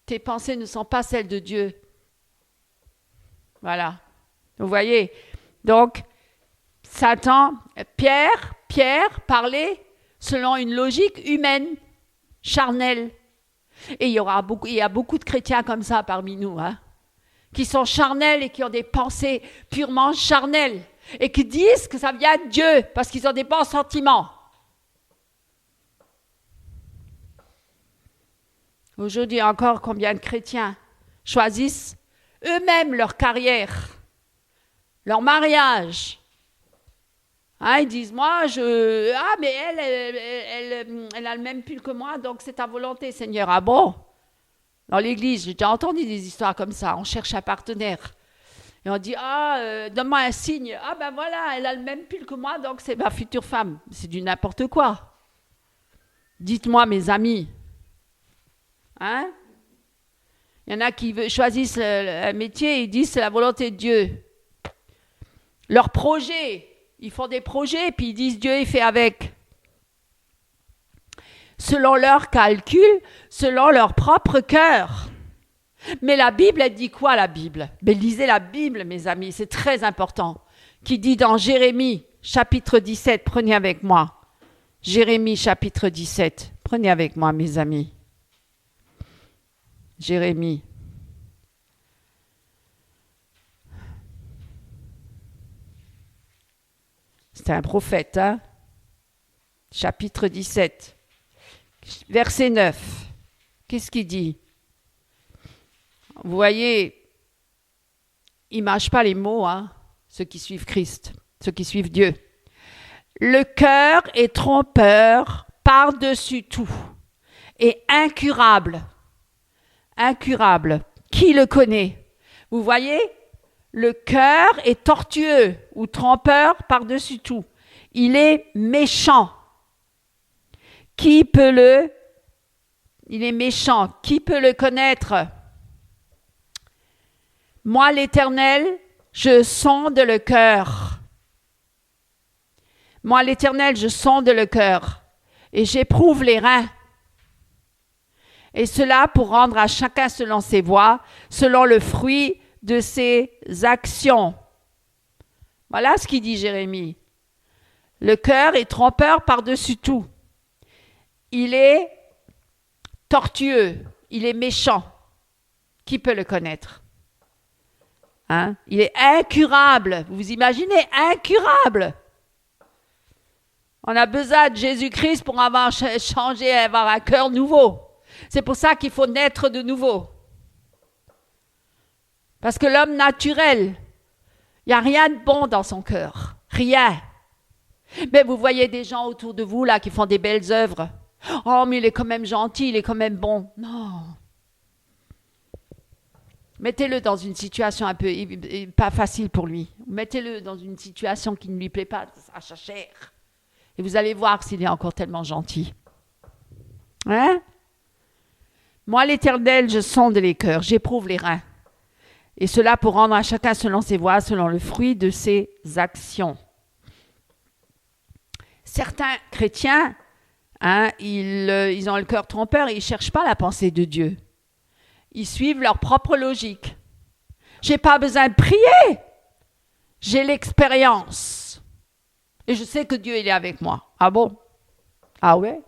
Tes pensées ne sont pas celles de Dieu. » Voilà. Vous voyez. Donc, Satan, Pierre parlait selon une logique humaine, charnelle. Et il y a beaucoup de chrétiens comme ça parmi nous, hein, qui sont charnels et qui ont des pensées purement charnelles et qui disent que ça vient de Dieu parce qu'ils ont des bons sentiments. Aujourd'hui encore, combien de chrétiens choisissent eux-mêmes leur carrière, leur mariage. Hein, ils disent : « Moi, mais elle a le même pull que moi, donc c'est ta volonté, Seigneur. » Ah bon ? Dans l'église, j'ai déjà entendu des histoires comme ça. On cherche un partenaire. Et on dit : « Ah, donne-moi un signe. Ah ben voilà, elle a le même pull que moi, donc c'est ma future femme. » C'est du n'importe quoi. Dites-moi, mes amis. Hein ? Il y en a qui choisissent un métier et ils disent : « C'est la volonté de Dieu. » Leur projet, ils font des projets et puis ils disent : « Dieu est fait avec. » Selon leur calcul, selon leur propre cœur. Mais la Bible, elle dit quoi, la Bible ? Mais lisez la Bible, mes amis, c'est très important. Qui dit dans Jérémie, chapitre 17, prenez avec moi. Jérémie, chapitre 17, prenez avec moi, mes amis. Jérémie. C'est un prophète, hein ? Chapitre 17, verset 9. Qu'est-ce qu'il dit ? Vous voyez, ils ne mâchent pas les mots, hein, ceux qui suivent Christ, ceux qui suivent Dieu. Le cœur est trompeur par-dessus tout est incurable. Incurable. Qui le connaît? Vous voyez, le cœur est tortueux ou trompeur par-dessus tout. Il est méchant. Il est méchant. Qui peut le connaître? Moi, l'Éternel, je sonde le cœur. Moi, l'Éternel, je sonde le cœur et j'éprouve les reins. Et cela pour rendre à chacun selon ses voies, selon le fruit de ses actions. Voilà ce qu'il dit Jérémie. Le cœur est trompeur par-dessus tout. Il est tortueux, il est méchant. Qui peut le connaître? Hein? Il est incurable. Vous vous imaginez, incurable. On a besoin de Jésus-Christ pour avoir changé, avoir un cœur nouveau. C'est pour ça qu'il faut naître de nouveau. Parce que l'homme naturel, il n'y a rien de bon dans son cœur. Rien. Mais vous voyez des gens autour de vous là qui font des belles œuvres. Oh, mais il est quand même gentil, il est quand même bon. Non. Mettez-le dans une situation un peu pas facile pour lui. Mettez-le dans une situation qui ne lui plaît pas à sa chair. Et vous allez voir s'il est encore tellement gentil. Hein? Moi, l'Éternel, je sonde les cœurs, j'éprouve les reins. Et cela pour rendre à chacun selon ses voies, selon le fruit de ses actions. Certains chrétiens, ils ont le cœur trompeur et ils ne cherchent pas la pensée de Dieu. Ils suivent leur propre logique. Je n'ai pas besoin de prier. J'ai l'expérience. Et je sais que Dieu, il est avec moi. Ah bon? Ah ouais?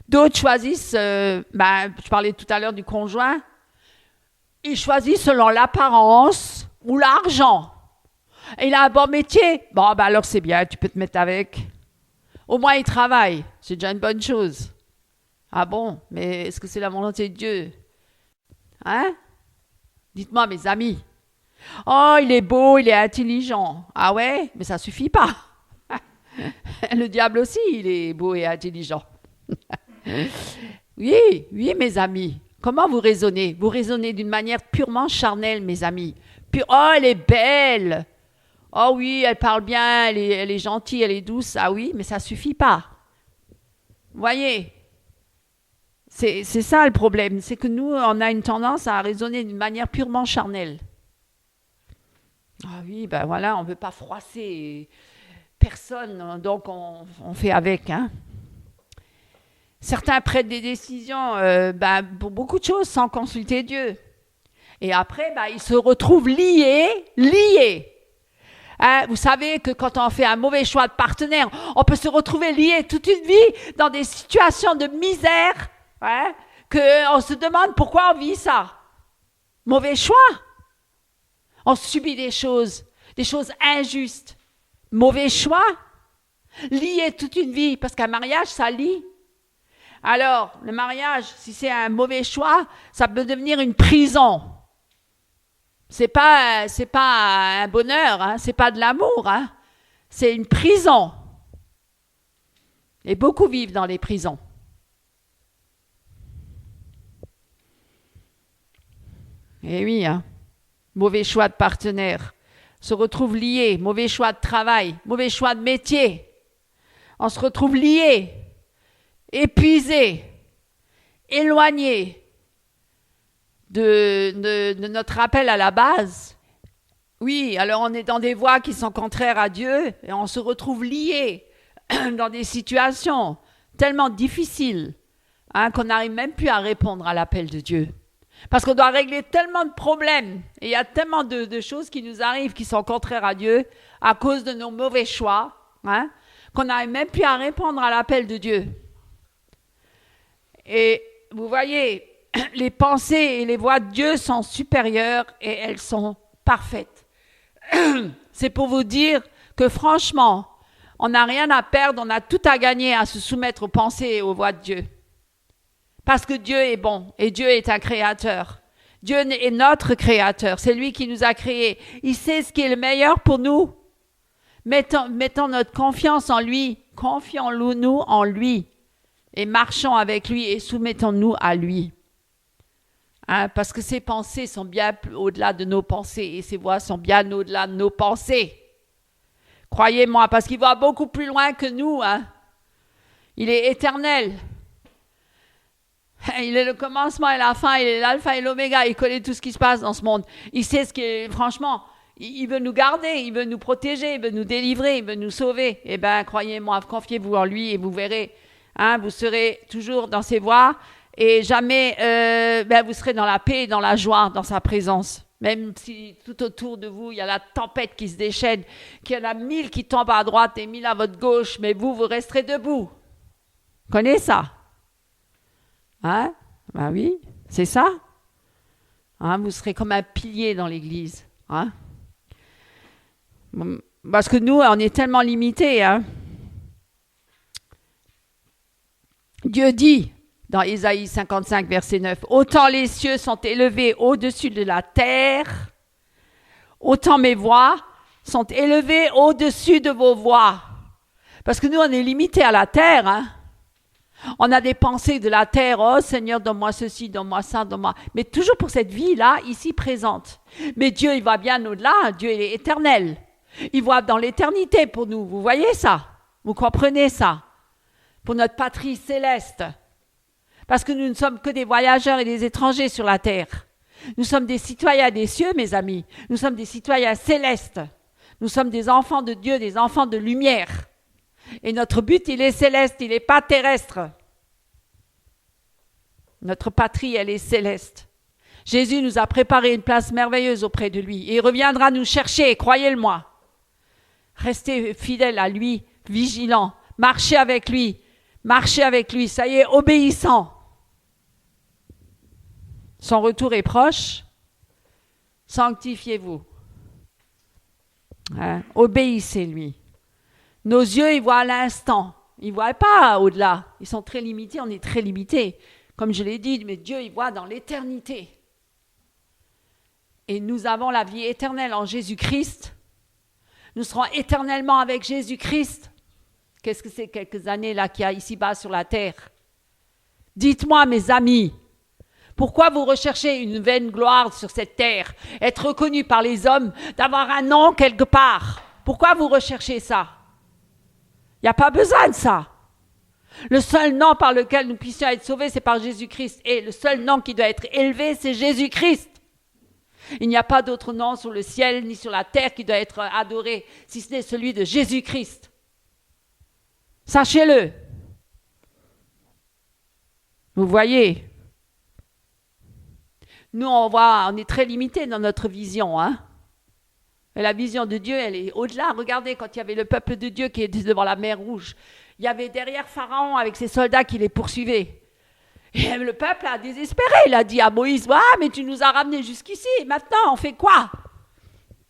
D'autres choisissent, je parlais tout à l'heure du conjoint, ils choisissent selon l'apparence ou l'argent. Et il a un bon métier. Bon, alors c'est bien, tu peux te mettre avec. Au moins, il travaille. C'est déjà une bonne chose. Ah bon? Mais est-ce que c'est la volonté de Dieu? Hein? Dites-moi, mes amis. Oh, il est beau, il est intelligent. Ah ouais? Mais ça suffit pas. Le diable aussi, il est beau et intelligent. Oui, mes amis. Comment vous raisonnez? Vous raisonnez d'une manière purement charnelle, mes amis. Oh, elle est belle. Oh oui, elle parle bien, elle est gentille, elle est douce. Ah oui, mais ça suffit pas. Vous voyez? C'est ça le problème. C'est que nous, on a une tendance à raisonner d'une manière purement charnelle. Ah oui, ben voilà, on ne veut pas froisser personne, donc on fait avec, hein. Certains prennent des décisions pour beaucoup de choses sans consulter Dieu. Et après, ils se retrouvent liés. Hein, vous savez que quand on fait un mauvais choix de partenaire, on peut se retrouver lié toute une vie dans des situations de misère, hein, qu'on se demande pourquoi on vit ça. Mauvais choix. On subit des choses injustes. Mauvais choix. Lié toute une vie, parce qu'un mariage, ça lie. Alors, le mariage, si c'est un mauvais choix, ça peut devenir une prison. C'est pas un bonheur, hein, c'est pas de l'amour, hein, c'est une prison. Et beaucoup vivent dans les prisons. Eh oui, hein, mauvais choix de partenaire, se retrouve liés, mauvais choix de travail, mauvais choix de métier. On se retrouve liés. Épuisé, éloigné de notre appel à la base. Oui, alors on est dans des voies qui sont contraires à Dieu et on se retrouve lié dans des situations tellement difficiles qu'on n'arrive même plus à répondre à l'appel de Dieu. Parce qu'on doit régler tellement de problèmes et il y a tellement de choses qui nous arrivent qui sont contraires à Dieu à cause de nos mauvais choix, qu'on n'arrive même plus à répondre à l'appel de Dieu. Et vous voyez, les pensées et les voies de Dieu sont supérieures et elles sont parfaites. C'est pour vous dire que franchement, on n'a rien à perdre, on a tout à gagner à se soumettre aux pensées et aux voies de Dieu. Parce que Dieu est bon et Dieu est un créateur. Dieu est notre créateur, c'est lui qui nous a créés. Il sait ce qui est le meilleur pour nous. Mettons notre confiance en lui, confions-nous en lui. et marchons avec lui et soumettons-nous à lui. Hein, parce que ses pensées sont bien au-delà de nos pensées et ses voies sont bien au-delà de nos pensées. Croyez-moi, parce qu'il va beaucoup plus loin que nous. Hein. Il est éternel. Il est le commencement et la fin, il est l'alpha et l'oméga, il connaît tout ce qui se passe dans ce monde. Il sait ce qui est, franchement, il veut nous garder, il veut nous protéger, il veut nous délivrer, il veut nous sauver. Eh bien, croyez-moi, confiez-vous en lui et vous verrez, hein, vous serez toujours dans ses voies et jamais vous serez dans la paix et dans la joie, dans sa présence. Même si tout autour de vous, il y a la tempête qui se déchaîne, qu'il y en a 1000 qui tombent à droite et 1000 à votre gauche, mais vous resterez debout. Vous connaissez ça? Hein? Ben oui, c'est ça. Hein, vous serez comme un pilier dans l'église. Hein? Parce que nous, on est tellement limités. Hein? Dieu dit dans Ésaïe 55, verset 9, « Autant les cieux sont élevés au-dessus de la terre, autant mes voix sont élevées au-dessus de vos voix. » Parce que nous, on est limités à la terre. Hein? On a des pensées de la terre, oh Seigneur, donne-moi ceci, donne-moi ça, donne-moi. Mais toujours pour cette vie-là, ici présente. Mais Dieu, il va bien au-delà, Dieu, il est éternel. Il voit dans l'éternité pour nous, vous voyez ça? Vous comprenez ça? Pour notre patrie céleste. Parce que nous ne sommes que des voyageurs et des étrangers sur la terre. Nous sommes des citoyens des cieux, mes amis. Nous sommes des citoyens célestes. Nous sommes des enfants de Dieu, des enfants de lumière. Et notre but, il est céleste, il n'est pas terrestre. Notre patrie, elle est céleste. Jésus nous a préparé une place merveilleuse auprès de lui. Et il reviendra nous chercher, croyez-le-moi. Restez fidèles à lui, vigilants. Marchez avec lui, ça y est, obéissant. Son retour est proche. Sanctifiez-vous. Hein? Obéissez-lui. Nos yeux, ils voient à l'instant. Ils ne voient pas au-delà. Ils sont très limités, on est très limités. Comme je l'ai dit, mais Dieu, il voit dans l'éternité. Et nous avons la vie éternelle en Jésus-Christ. Nous serons éternellement avec Jésus-Christ. Qu'est-ce que c'est quelques années là qu'il y a ici-bas sur la terre? Dites-moi, mes amis, pourquoi vous recherchez une vaine gloire sur cette terre? Être reconnu par les hommes, d'avoir un nom quelque part. Pourquoi vous recherchez ça? Il n'y a pas besoin de ça. Le seul nom par lequel nous puissions être sauvés, c'est par Jésus-Christ. Et le seul nom qui doit être élevé, c'est Jésus-Christ. Il n'y a pas d'autre nom sur le ciel ni sur la terre qui doit être adoré, si ce n'est celui de Jésus-Christ. Sachez-le. Vous voyez? Nous, on est très limités dans notre vision, hein? Mais la vision de Dieu, elle est au-delà. Regardez, quand il y avait le peuple de Dieu qui était devant la mer Rouge, il y avait derrière Pharaon avec ses soldats qui les poursuivaient. Et le peuple a désespéré. Il a dit à Moïse, ah, mais tu nous as ramenés jusqu'ici, et maintenant, on fait quoi?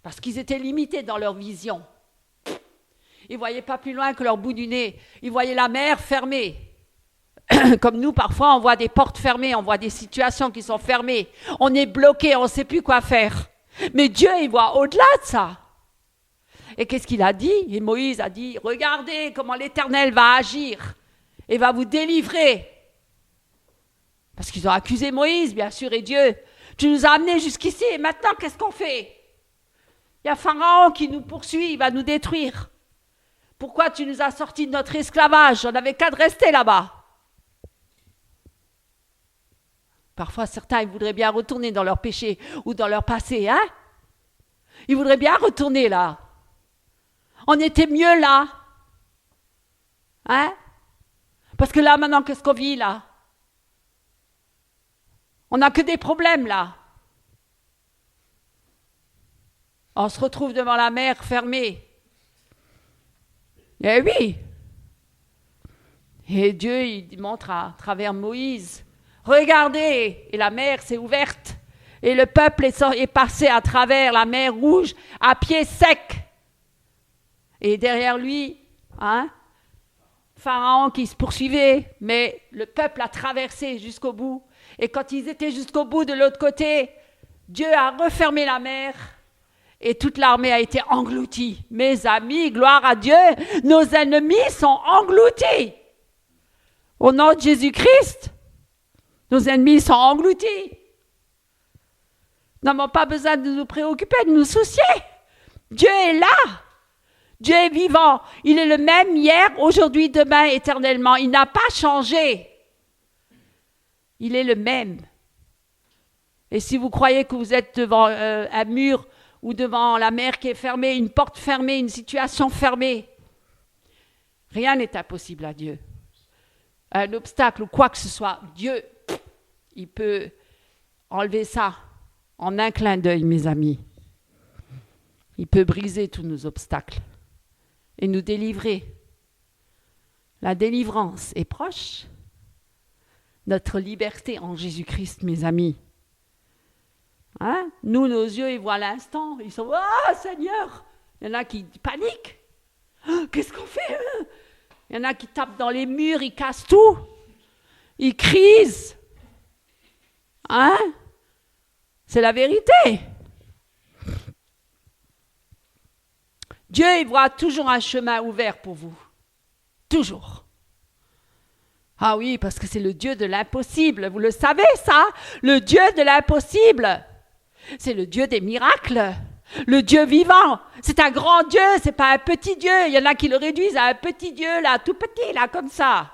Parce qu'ils étaient limités dans leur vision. Ils ne voyaient pas plus loin que leur bout du nez. Ils voyaient la mer fermée. Comme nous, parfois, on voit des portes fermées, on voit des situations qui sont fermées. On est bloqué, on ne sait plus quoi faire. Mais Dieu, il voit au-delà de ça. Et qu'est-ce qu'il a dit? Et Moïse a dit, regardez comment l'Éternel va agir et va vous délivrer. Parce qu'ils ont accusé Moïse, bien sûr, et Dieu. Tu nous as amenés jusqu'ici, et maintenant, qu'est-ce qu'on fait? Il y a Pharaon qui nous poursuit, il va nous détruire. Pourquoi tu nous as sortis de notre esclavage? On n'avait qu'à de rester là-bas. Parfois, certains, ils voudraient bien retourner dans leur péché ou dans leur passé, hein? Ils voudraient bien retourner là. On était mieux là. Hein? Parce que là, maintenant, qu'est-ce qu'on vit là? On n'a que des problèmes là. On se retrouve devant la mer fermée. Eh oui. Et Dieu, il montre à travers Moïse. Regardez, et la mer s'est ouverte, et le peuple est passé à travers la mer Rouge à pied sec. Et derrière lui, hein, Pharaon qui se poursuivait, mais le peuple a traversé jusqu'au bout. Et quand ils étaient jusqu'au bout de l'autre côté, Dieu a refermé la mer et toute l'armée a été engloutie. Mes amis, gloire à Dieu, nos ennemis sont engloutis. Au nom de Jésus-Christ, nos ennemis sont engloutis. Nous n'avons pas besoin de nous préoccuper, de nous soucier. Dieu est là. Dieu est vivant. Il est le même hier, aujourd'hui, demain, éternellement. Il n'a pas changé. Il est le même. Et si vous croyez que vous êtes devant un mur ou devant la mer qui est fermée, une porte fermée, une situation fermée, rien n'est impossible à Dieu. Un obstacle ou quoi que ce soit, Dieu, il peut enlever ça en un clin d'œil, mes amis. Il peut briser tous nos obstacles et nous délivrer. La délivrance est proche. Notre liberté en Jésus-Christ, mes amis. Hein? Nous, nos yeux, ils voient l'instant. Ils sont « Oh, Seigneur !» Il y en a qui paniquent. Oh, qu'est-ce qu'on fait? Il y en a qui tapent dans les murs, ils cassent tout. Ils crient. Hein? C'est la vérité. Dieu, il voit toujours un chemin ouvert pour vous. Toujours. Ah oui, parce que c'est le Dieu de l'impossible. Vous le savez, ça? Le Dieu de l'impossible. C'est le Dieu des miracles. Le Dieu vivant. C'est un grand Dieu, c'est pas un petit Dieu. Il y en a qui le réduisent à un petit Dieu, là, tout petit, là, comme ça.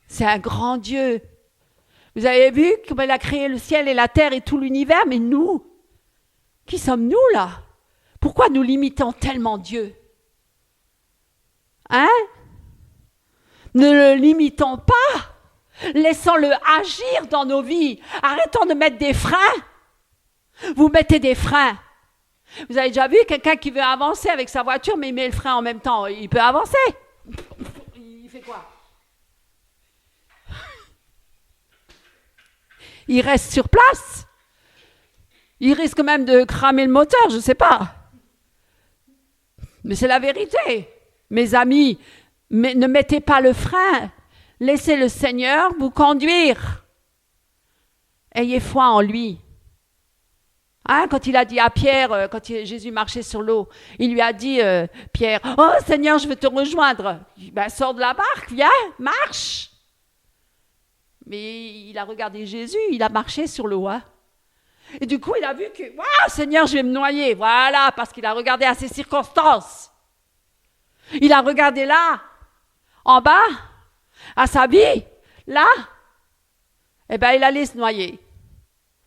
C'est un grand Dieu. Vous avez vu comment il a créé le ciel et la terre et tout l'univers, mais nous, qui sommes-nous, là? Pourquoi nous limitons tellement Dieu? Hein? Ne le limitons pas. Laissons-le agir dans nos vies. Arrêtons de mettre des freins. Vous mettez des freins. Vous avez déjà vu quelqu'un qui veut avancer avec sa voiture, mais il met le frein en même temps. Il peut avancer. Il fait quoi? Il reste sur place. Il risque même de cramer le moteur, je ne sais pas. Mais c'est la vérité. Mes amis, ne mettez pas le frein. Laissez le Seigneur vous conduire. Ayez foi en lui. Hein, quand il a dit à Pierre, quand Jésus marchait sur l'eau, il lui a dit, Pierre, « Oh Seigneur, je veux te rejoindre. » Ben, sors de la barque, viens, marche. Mais il a regardé Jésus, il a marché sur l'eau. Hein. Et du coup, il a vu que, « Waouh, Seigneur, je vais me noyer. » Voilà, parce qu'il a regardé à ses circonstances. Il a regardé là, en bas, à sa vie, là. Eh bien, il allait se noyer.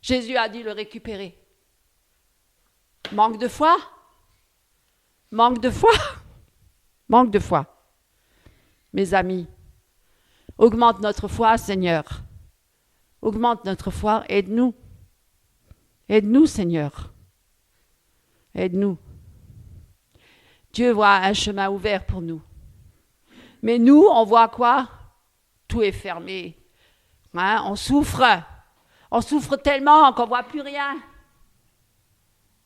Jésus a dit le récupérer. Manque de foi? Manque de foi? Manque de foi. Mes amis, augmente notre foi, Seigneur. Augmente notre foi, aide-nous. Aide-nous, Seigneur. Aide-nous. Dieu voit un chemin ouvert pour nous. Mais nous, on voit quoi? Tout est fermé. Hein? On souffre. On souffre tellement qu'on ne voit plus rien.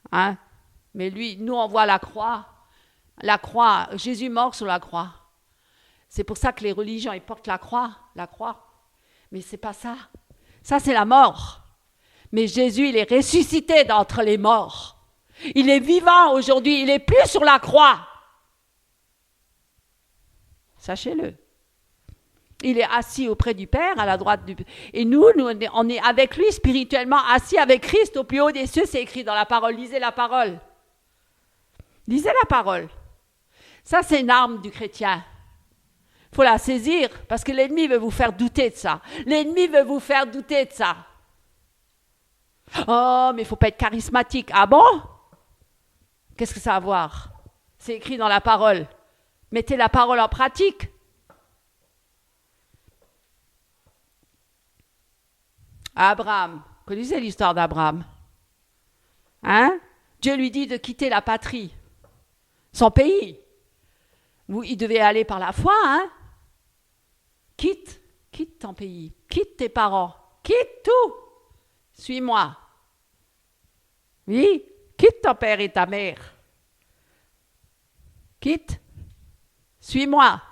Hein? Mais lui, nous, on voit la croix. La croix, Jésus mort sur la croix. C'est pour ça que les religions, ils portent la croix. Mais ce n'est pas ça. Ça, c'est la mort. Mais Jésus, il est ressuscité d'entre les morts. Il est vivant aujourd'hui. Il n'est plus sur la croix. Sachez-le. Il est assis auprès du Père, à la droite du Père. Et nous, on est avec lui spirituellement, assis avec Christ au plus haut des cieux. C'est écrit dans la parole. Lisez la parole. Lisez la parole. Ça, c'est une arme du chrétien. Il faut la saisir, parce que l'ennemi veut vous faire douter de ça. L'ennemi veut vous faire douter de ça. Oh, mais il ne faut pas être charismatique. Ah bon? Qu'est-ce que ça a à voir? C'est écrit dans la parole. Mettez la parole en pratique. Abraham, connaissez l'histoire d'Abraham? Hein? Dieu lui dit de quitter la patrie, son pays, où il devait aller par la foi. Hein? Quitte ton pays, quitte tes parents, quitte tout. Suis-moi. Oui, quitte ton père et ta mère. Quitte. Suis-moi.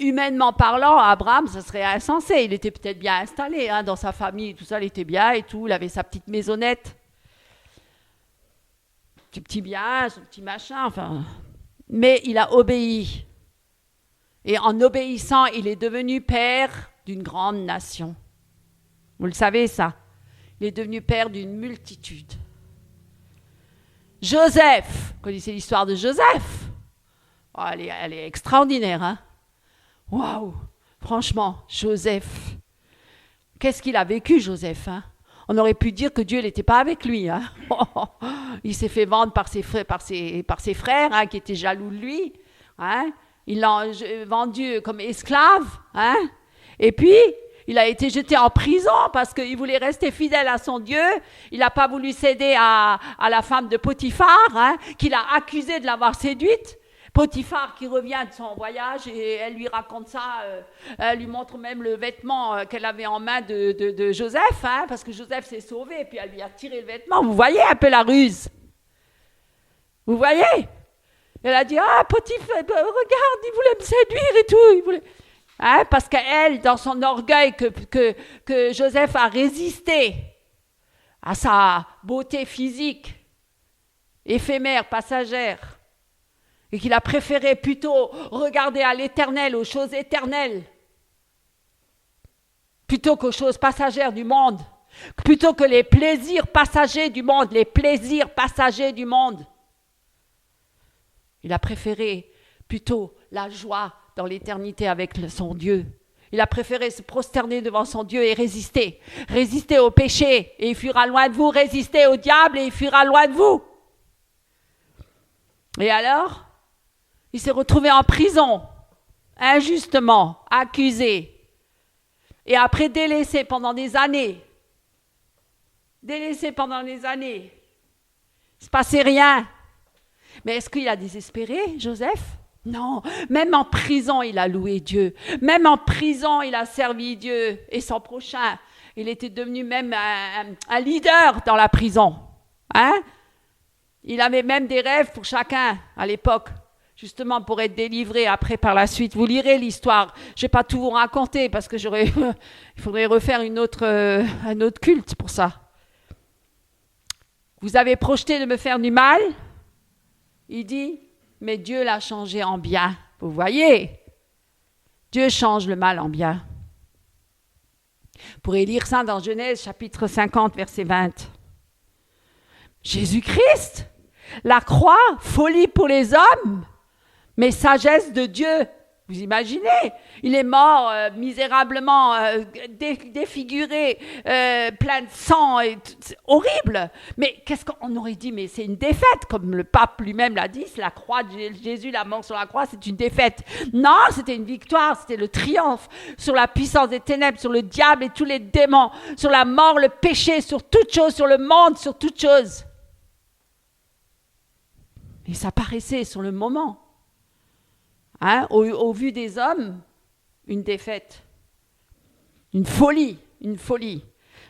Humainement parlant, Abraham, ce serait insensé. Il était peut-être bien installé hein, dans sa famille, tout ça, il était bien et tout. Il avait sa petite maisonnette. Ses petits biens, son petit machin, enfin. Mais il a obéi. Et en obéissant, il est devenu père d'une grande nation. Vous le savez ça? Il est devenu père d'une multitude. Joseph, vous connaissez l'histoire de Joseph? Oh, elle est extraordinaire, hein? Waouh! Franchement, Joseph. Qu'est-ce qu'il a vécu, Joseph, hein? On aurait pu dire que Dieu n'était pas avec lui, hein? Il s'est fait vendre par ses frères, hein, qui étaient jaloux de lui, hein? Ils l'ont vendu comme esclave, hein? Et puis, il a été jeté en prison parce qu'il voulait rester fidèle à son Dieu. Il n'a pas voulu céder à la femme de Potiphar, hein, qu'il a accusé de l'avoir séduite. Potiphar qui revient de son voyage et elle lui raconte ça, elle lui montre même le vêtement qu'elle avait en main de Joseph, hein, parce que Joseph s'est sauvé, puis elle lui a tiré le vêtement. Vous voyez un peu la ruse? Vous voyez? Elle a dit, ah, Potiphar, regarde, il voulait me séduire et tout. Hein, parce qu'elle, dans son orgueil, que Joseph a résisté à sa beauté physique, éphémère, passagère, et qu'il a préféré plutôt regarder à l'éternel, aux choses éternelles, plutôt qu'aux choses passagères du monde, plutôt que les plaisirs passagers du monde, Il a préféré plutôt la joie dans l'éternité avec son Dieu. Il a préféré se prosterner devant son Dieu et résister. Résister au péché et il fuira loin de vous. Résister au diable et il fuira loin de vous. Et alors, il s'est retrouvé en prison, injustement, accusé. Et après délaissé pendant des années. Il ne se passait rien. Mais est-ce qu'il a désespéré, Joseph? Non, même en prison, il a loué Dieu. Même en prison, il a servi Dieu et son prochain. Il était devenu même un leader dans la prison. Hein? Il avait même des rêves pour chacun à l'époque, justement pour être délivré après par la suite. Vous lirez l'histoire. Je ne vais pas tout vous raconter parce que il faudrait refaire un autre culte pour ça. Vous avez projeté de me faire du mal? Il dit, mais Dieu l'a changé en bien. Vous voyez? Dieu change le mal en bien. Vous pourrez lire ça dans Genèse, chapitre 50, verset 20. Jésus-Christ, la croix, folie pour les hommes, mais sagesse de Dieu. Vous imaginez? Il est mort misérablement, défiguré, plein de sang, c'est horrible. Mais qu'est-ce qu'on aurait dit? Mais c'est une défaite, comme le pape lui-même l'a dit, c'est la croix de Jésus, la mort sur la croix, c'est une défaite. Non, c'était une victoire, c'était le triomphe sur la puissance des ténèbres, sur le diable et tous les démons, sur la mort, le péché, sur toute chose, sur le monde, sur toute chose. Et ça paraissait sur le moment. Hein, au vu des hommes, une défaite, une folie.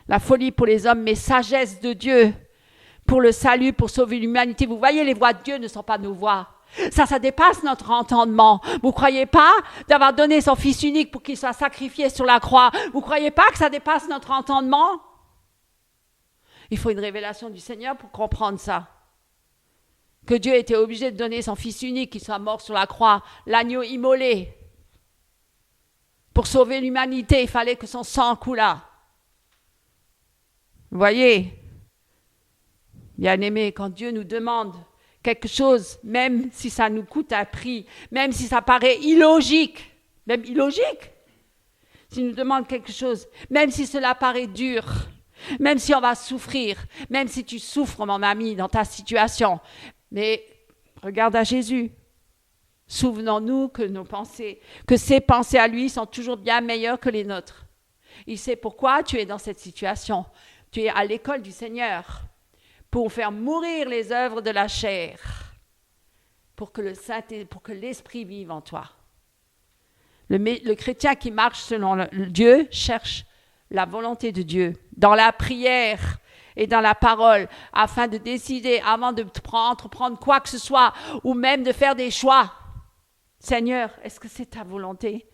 La folie pour les hommes, mais sagesse de Dieu pour le salut, pour sauver l'humanité. Vous voyez, les voies de Dieu ne sont pas nos voies. Ça dépasse notre entendement. Vous ne croyez pas d'avoir donné son Fils unique pour qu'il soit sacrifié sur la croix? Vous ne croyez pas que ça dépasse notre entendement? Il faut une révélation du Seigneur pour comprendre ça. Que Dieu était obligé de donner son Fils unique, qui soit mort sur la croix, l'agneau immolé. Pour sauver l'humanité, il fallait que son sang coulât. Vous voyez, bien-aimés, quand Dieu nous demande quelque chose, même si ça nous coûte un prix, même si ça paraît illogique, s'il nous demande quelque chose, même si cela paraît dur, même si on va souffrir, même si tu souffres, mon ami, dans ta situation, mais regarde à Jésus. Souvenons-nous que ses pensées à lui sont toujours bien meilleures que les nôtres. Il sait pourquoi tu es dans cette situation. Tu es à l'école du Seigneur pour faire mourir les œuvres de la chair, pour que l'Esprit vive en toi. Le chrétien qui marche selon Dieu cherche la volonté de Dieu dans la prière et dans la parole, afin de décider, avant de entreprendre quoi que ce soit, ou même de faire des choix. Seigneur, est-ce que c'est ta volonté?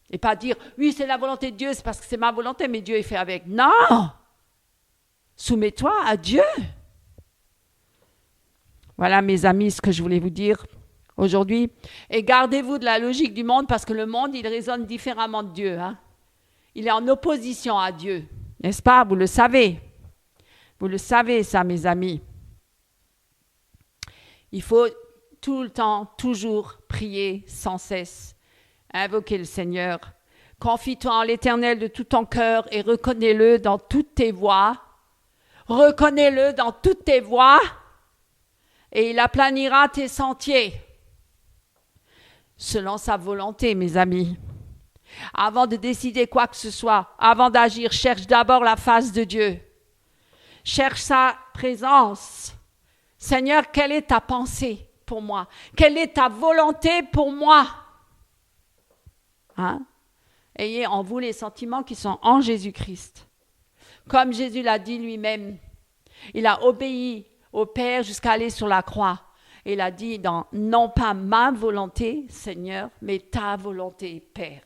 Et pas dire, oui, c'est la volonté de Dieu, c'est parce que c'est ma volonté, mais Dieu est fait avec. Non! Soumets-toi à Dieu. Voilà, mes amis, ce que je voulais vous dire aujourd'hui. Et gardez-vous de la logique du monde parce que le monde, il raisonne différemment de Dieu. Hein. Il est en opposition à Dieu. N'est-ce pas? Vous le savez. Vous le savez, ça, mes amis. Il faut tout le temps, toujours prier sans cesse. Invoquer le Seigneur. Confie-toi en l'Éternel de tout ton cœur et reconnais-le dans toutes tes voies. Reconnais-le dans toutes tes voies et il aplanira tes sentiers. Selon sa volonté, mes amis. Avant de décider quoi que ce soit, avant d'agir, cherche d'abord la face de Dieu. Cherche sa présence. Seigneur, quelle est ta pensée pour moi? Quelle est ta volonté pour moi? Hein? Ayez en vous les sentiments qui sont en Jésus-Christ. Comme Jésus l'a dit lui-même, il a obéi au Père jusqu'à aller sur la croix. Et il a dit, non pas ma volonté, Seigneur, mais ta volonté, Père.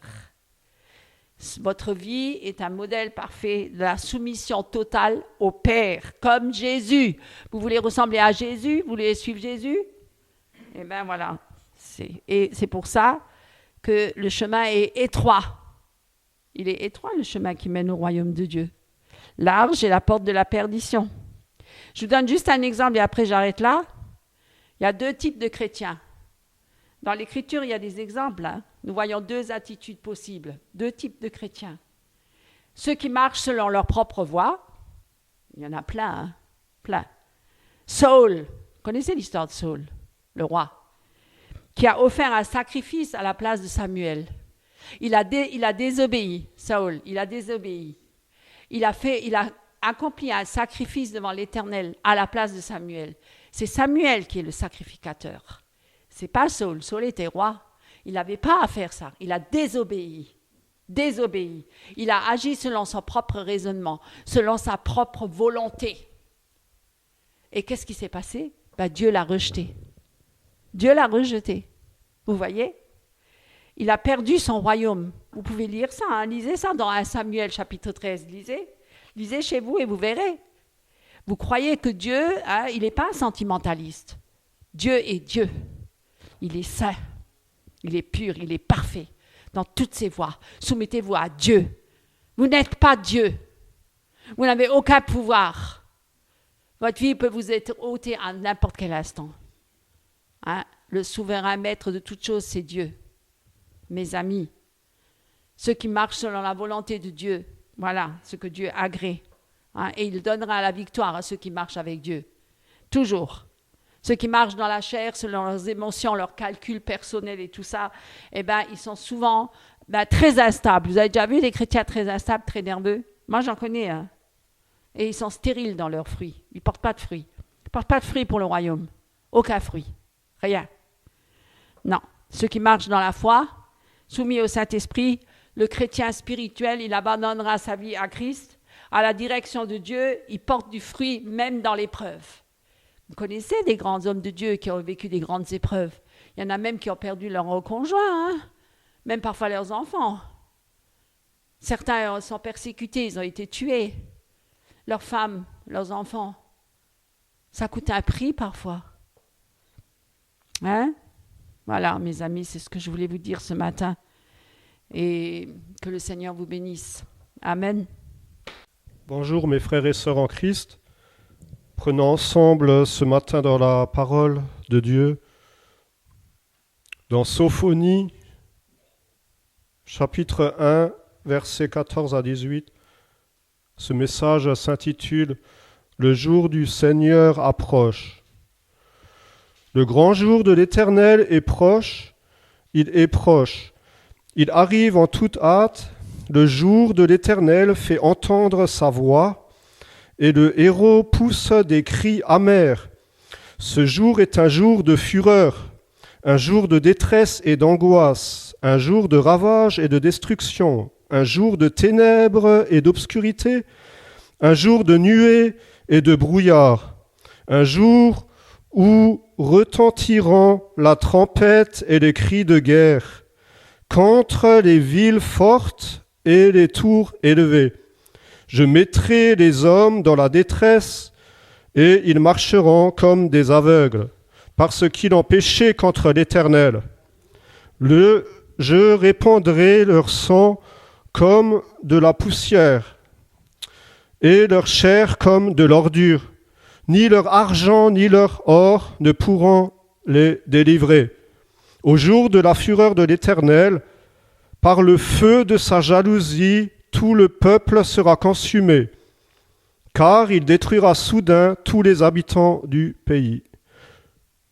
Votre vie est un modèle parfait de la soumission totale au Père, comme Jésus. Vous voulez ressembler à Jésus? Vous voulez suivre Jésus? Eh bien voilà. Et c'est pour ça que le chemin est étroit. Il est étroit, le chemin qui mène au royaume de Dieu. Large est la porte de la perdition. Je vous donne juste un exemple et après j'arrête là. Il y a 2 types de chrétiens. Dans l'Écriture, il y a des exemples. Hein. Nous voyons 2 attitudes possibles, 2 types de chrétiens. Ceux qui marchent selon leur propre voie, il y en a plein, hein, plein. Saul, vous connaissez l'histoire de Saul, le roi, qui a offert un sacrifice à la place de Samuel. Il a désobéi, Saul, il a désobéi. Il a accompli un sacrifice devant l'Éternel à la place de Samuel. C'est Samuel qui est le sacrificateur. C'est pas Saul. Saul était roi. Il n'avait pas à faire ça. Il a désobéi. Désobéi. Il a agi selon son propre raisonnement, selon sa propre volonté. Et qu'est-ce qui s'est passé? Dieu l'a rejeté. Dieu l'a rejeté. Vous voyez? Il a perdu son royaume. Vous pouvez lire ça, hein? Lisez ça dans 1 Samuel chapitre 13. Lisez chez vous et vous verrez. Vous croyez que Dieu, hein, il n'est pas un sentimentaliste. Dieu est Dieu. Il est saint. Il est pur. Il est parfait dans toutes ses voies. Soumettez-vous à Dieu. Vous n'êtes pas Dieu. Vous n'avez aucun pouvoir. Votre vie peut vous être ôtée à n'importe quel instant. Hein? Le souverain maître de toutes choses, c'est Dieu. Mes amis, ceux qui marchent selon la volonté de Dieu, voilà ce que Dieu agrée. Hein, et il donnera la victoire à ceux qui marchent avec Dieu. Toujours. Ceux qui marchent dans la chair, selon leurs émotions, leurs calculs personnels et tout ça, ils sont souvent très instables. Vous avez déjà vu des chrétiens très instables, très nerveux? Moi, j'en connais. Hein. Et ils sont stériles dans leurs fruits. Ils ne portent pas de fruits. Ils ne portent pas de fruits pour le royaume. Aucun fruit. Rien. Non. Ceux qui marchent dans la foi, soumis au Saint-Esprit, le chrétien spirituel, il abandonnera sa vie à Christ, à la direction de Dieu, il porte du fruit même dans l'épreuve. Vous connaissez des grands hommes de Dieu qui ont vécu des grandes épreuves. Il y en a même qui ont perdu leur conjoint, hein? Même parfois leurs enfants. Certains sont persécutés, ils ont été tués. Leurs femmes, leurs enfants. Ça coûte un prix parfois. Hein? Voilà, mes amis, c'est ce que je voulais vous dire ce matin. Et que le Seigneur vous bénisse. Amen. Bonjour mes frères et sœurs en Christ. Prenons ensemble ce matin dans la parole de Dieu, dans Sophonie, chapitre 1, versets 14 à 18. Ce message s'intitule « Le jour du Seigneur approche ». Le grand jour de l'Éternel est proche, il est proche. Il arrive en toute hâte, le jour de l'Éternel fait entendre sa voix, et le héros pousse des cris amers. Ce jour est un jour de fureur, un jour de détresse et d'angoisse, un jour de ravage et de destruction, un jour de ténèbres et d'obscurité, un jour de nuées et de brouillard, un jour où retentiront la trompette et les cris de guerre, contre les villes fortes et les tours élevées. Je mettrai les hommes dans la détresse, et ils marcheront comme des aveugles. parce qu'ils ont péché contre l'Éternel. Je répandrai leur sang comme de la poussière, et leur chair comme de l'ordure. Ni leur argent ni leur or ne pourront les délivrer. Au jour de la fureur de l'Éternel, par le feu de sa jalousie, tout le peuple sera consumé, car il détruira soudain tous les habitants du pays.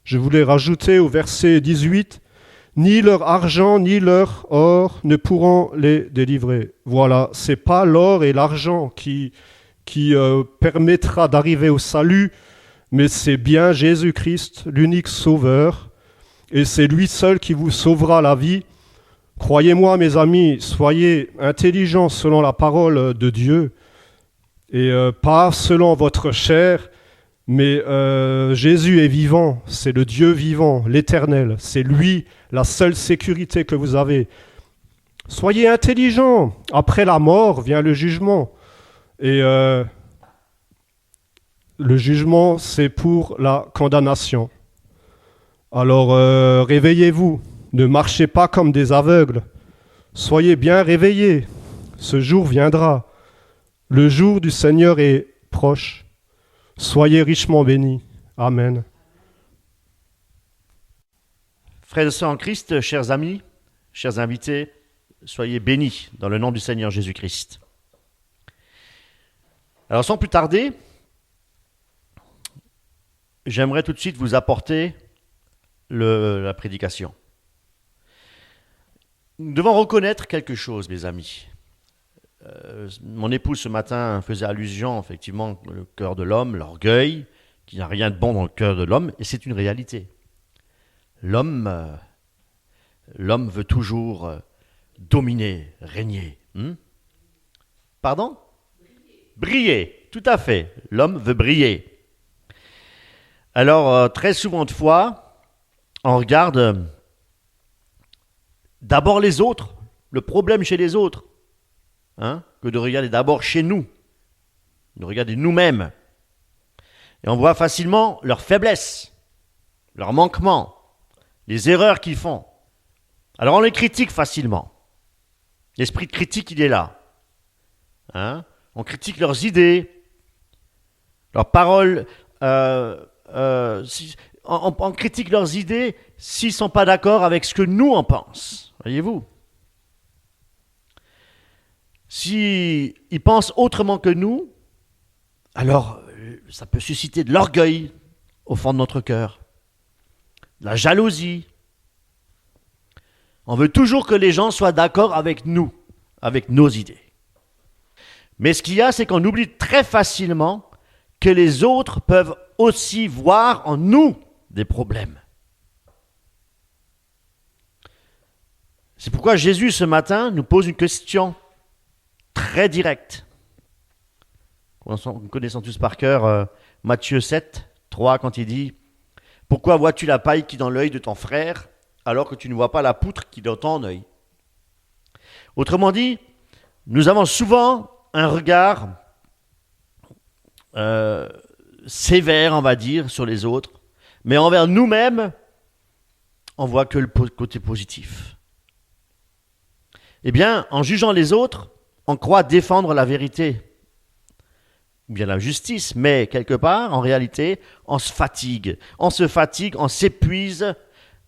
Je voulais rajouter au verset 18, « Ni leur argent ni leur or ne pourront les délivrer. » Voilà, ce n'est pas l'or et l'argent qui permettra d'arriver au salut, mais c'est bien Jésus-Christ, l'unique sauveur, et c'est lui seul qui vous sauvera la vie. Croyez-moi, mes amis, soyez intelligents selon la parole de Dieu, et pas selon votre chair, mais Jésus est vivant, c'est le Dieu vivant, l'Éternel, c'est lui la seule sécurité que vous avez. Soyez intelligents, après la mort vient le jugement, et le jugement c'est pour la condamnation. Alors réveillez-vous, ne marchez pas comme des aveugles, soyez bien réveillés, ce jour viendra, le jour du Seigneur est proche. Soyez richement bénis. Amen. Frères et sœurs en Christ, chers amis, chers invités, soyez bénis dans le nom du Seigneur Jésus-Christ. Alors sans plus tarder, j'aimerais tout de suite vous apporter la prédication. Nous devons reconnaître quelque chose, mes amis. Mon épouse ce matin faisait allusion effectivement au cœur de l'homme, l'orgueil, qu'il n'y a rien de bon dans le cœur de l'homme, et c'est une réalité. L'homme veut toujours dominer, régner. Pardon ? Briller, tout à fait. L'homme veut briller. Alors, très souvent de fois, on regarde d'abord les autres, le problème chez les autres, que de regarder d'abord chez nous, de regarder nous-mêmes. Et on voit facilement leurs faiblesses, leurs manquements, les erreurs qu'ils font. Alors on les critique facilement. L'esprit de critique, il est là. On critique leurs idées, leurs paroles. On critique leurs idées s'ils ne sont pas d'accord avec ce que nous en pensons. Voyez-vous ? S'ils pensent autrement que nous, alors ça peut susciter de l'orgueil au fond de notre cœur, de la jalousie. On veut toujours que les gens soient d'accord avec nous, avec nos idées. Mais ce qu'il y a, c'est qu'on oublie très facilement que les autres peuvent aussi voir en nous des problèmes. C'est pourquoi Jésus, ce matin, nous pose une question très directe. Nous connaissons tous par cœur Matthieu 7, 3, quand il dit « Pourquoi vois-tu la paille qui est dans l'œil de ton frère, alors que tu ne vois pas la poutre qui est dans ton œil ?» Autrement dit, nous avons souvent un regard sévère, on va dire, sur les autres, mais envers nous-mêmes, on voit que le côté positif. Eh bien, en jugeant les autres, on croit défendre la vérité, ou bien la justice, mais quelque part, en réalité, on se fatigue, on s'épuise,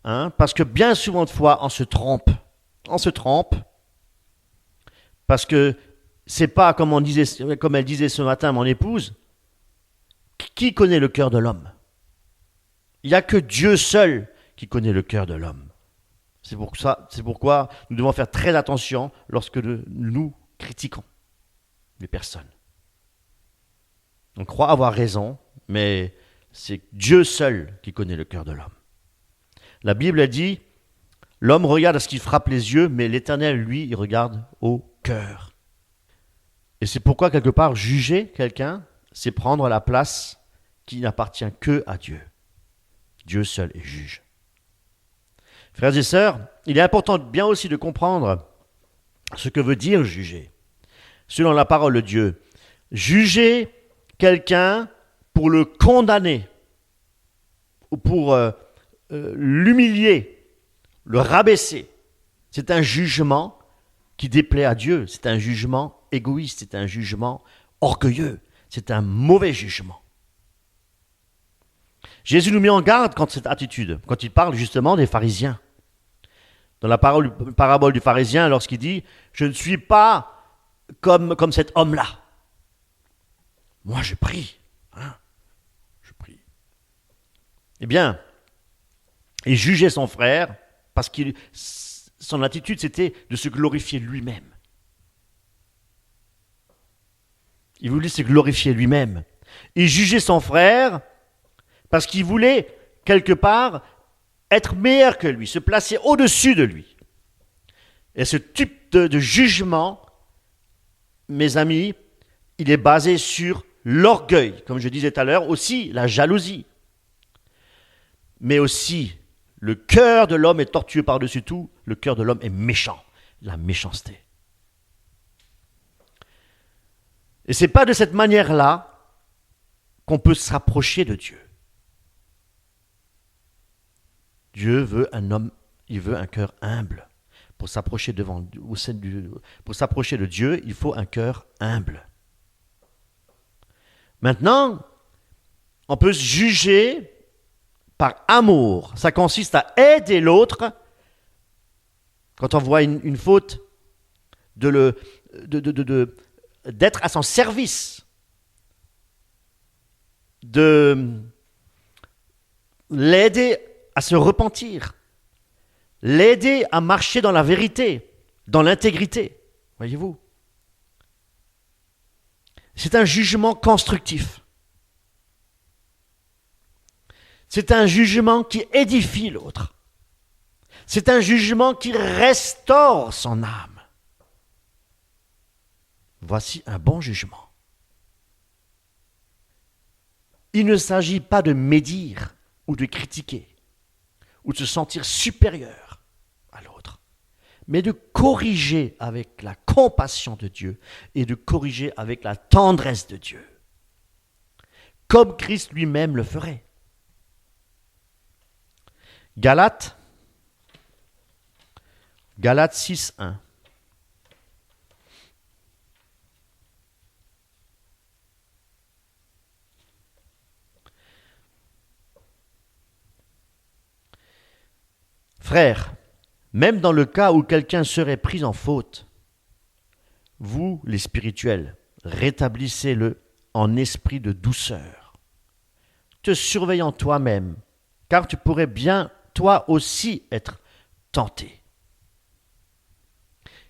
parce que bien souvent de fois, on se trompe, parce que c'est pas comme elle disait ce matin, mon épouse, qui connaît le cœur de l'homme ? Il n'y a que Dieu seul qui connaît le cœur de l'homme. C'est pourquoi nous devons faire très attention lorsque nous critiquons les personnes. On croit avoir raison, mais c'est Dieu seul qui connaît le cœur de l'homme. La Bible a dit, l'homme regarde à ce qui frappe les yeux, mais l'Éternel, lui, il regarde au cœur. Et c'est pourquoi, quelque part, juger quelqu'un, c'est prendre la place qui n'appartient que à Dieu. Dieu seul est juge. Frères et sœurs, il est important bien aussi de comprendre ce que veut dire juger. Selon la parole de Dieu, juger quelqu'un pour le condamner ou pour l'humilier, le rabaisser. C'est un jugement qui déplaît à Dieu. C'est un jugement égoïste, c'est un jugement orgueilleux, c'est un mauvais jugement. Jésus nous met en garde contre cette attitude, quand il parle justement des pharisiens. Dans la parabole du pharisien, lorsqu'il dit « Je ne suis pas comme cet homme-là. Moi, je prie. Je prie. » Eh bien, il jugeait son frère parce que son attitude, c'était de se glorifier lui-même. Il voulait se glorifier lui-même. Il jugeait son frère parce qu'il voulait, quelque part, être meilleur que lui, se placer au-dessus de lui. Et ce type de jugement, mes amis, il est basé sur l'orgueil, comme je disais tout à l'heure, aussi la jalousie. Mais aussi, le cœur de l'homme est tortueux par-dessus tout, le cœur de l'homme est méchant, la méchanceté. Et ce n'est pas de cette manière-là qu'on peut se rapprocher de Dieu. Dieu veut un homme, il veut un cœur humble. Pour s'approcher pour s'approcher de Dieu, il faut un cœur humble. Maintenant, on peut se juger par amour. Ça consiste à aider l'autre quand on voit une faute, d'être à son service, de l'aider à se repentir, l'aider à marcher dans la vérité, dans l'intégrité. Voyez-vous? C'est un jugement constructif. C'est un jugement qui édifie l'autre. C'est un jugement qui restaure son âme. Voici un bon jugement. Il ne s'agit pas de médire ou de critiquer ou de se sentir supérieur à l'autre, mais de corriger avec la compassion de Dieu et de corriger avec la tendresse de Dieu, comme Christ lui-même le ferait. Galates 6:1. Frères, même dans le cas où quelqu'un serait pris en faute, vous, les spirituels, rétablissez-le en esprit de douceur, te surveillant toi-même, car tu pourrais bien, toi aussi, être tenté.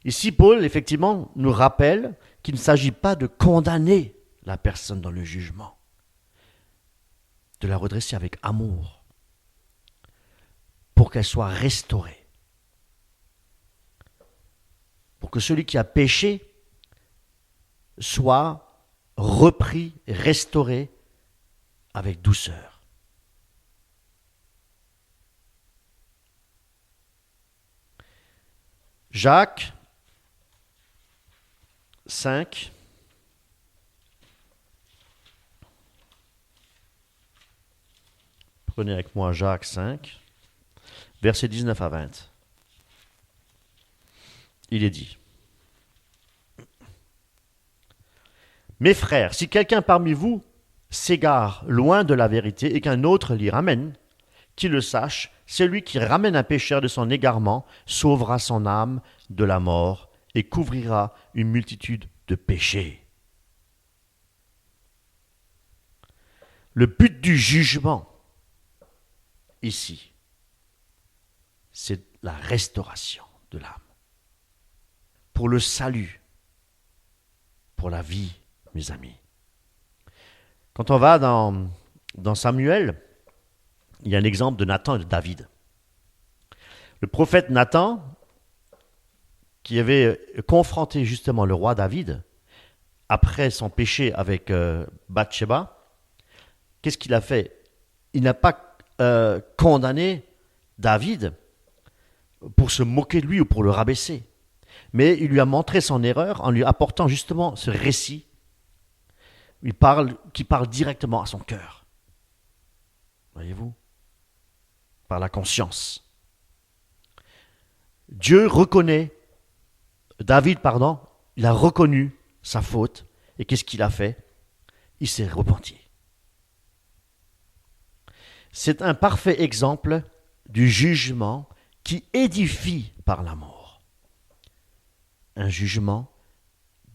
Ici, Paul, effectivement, nous rappelle qu'il ne s'agit pas de condamner la personne dans le jugement, de la redresser avec amour, pour qu'elle soit restaurée. Pour que celui qui a péché soit repris, restauré avec douceur. Jacques 5. Prenez avec moi Jacques 5. Versets 19 à 20. Il est dit: Mes frères, si quelqu'un parmi vous s'égare loin de la vérité et qu'un autre l'y ramène, qu'il le sache, celui qui ramène un pécheur de son égarement sauvera son âme de la mort et couvrira une multitude de péchés. Le but du jugement, ici, c'est la restauration de l'âme. Pour le salut, pour la vie, mes amis. Quand on va dans Samuel, il y a un exemple de Nathan et de David. Le prophète Nathan, qui avait confronté justement le roi David, après son péché avec Bathsheba, qu'est-ce qu'il a fait? Il n'a pas condamné David pour se moquer de lui ou pour le rabaisser. Mais il lui a montré son erreur en lui apportant justement ce récit qui parle directement à son cœur. Voyez-vous? par la conscience. David, il a reconnu sa faute. Et qu'est-ce qu'il a fait? Il s'est repenti. C'est un parfait exemple du jugement qui édifie par l'amour. Un jugement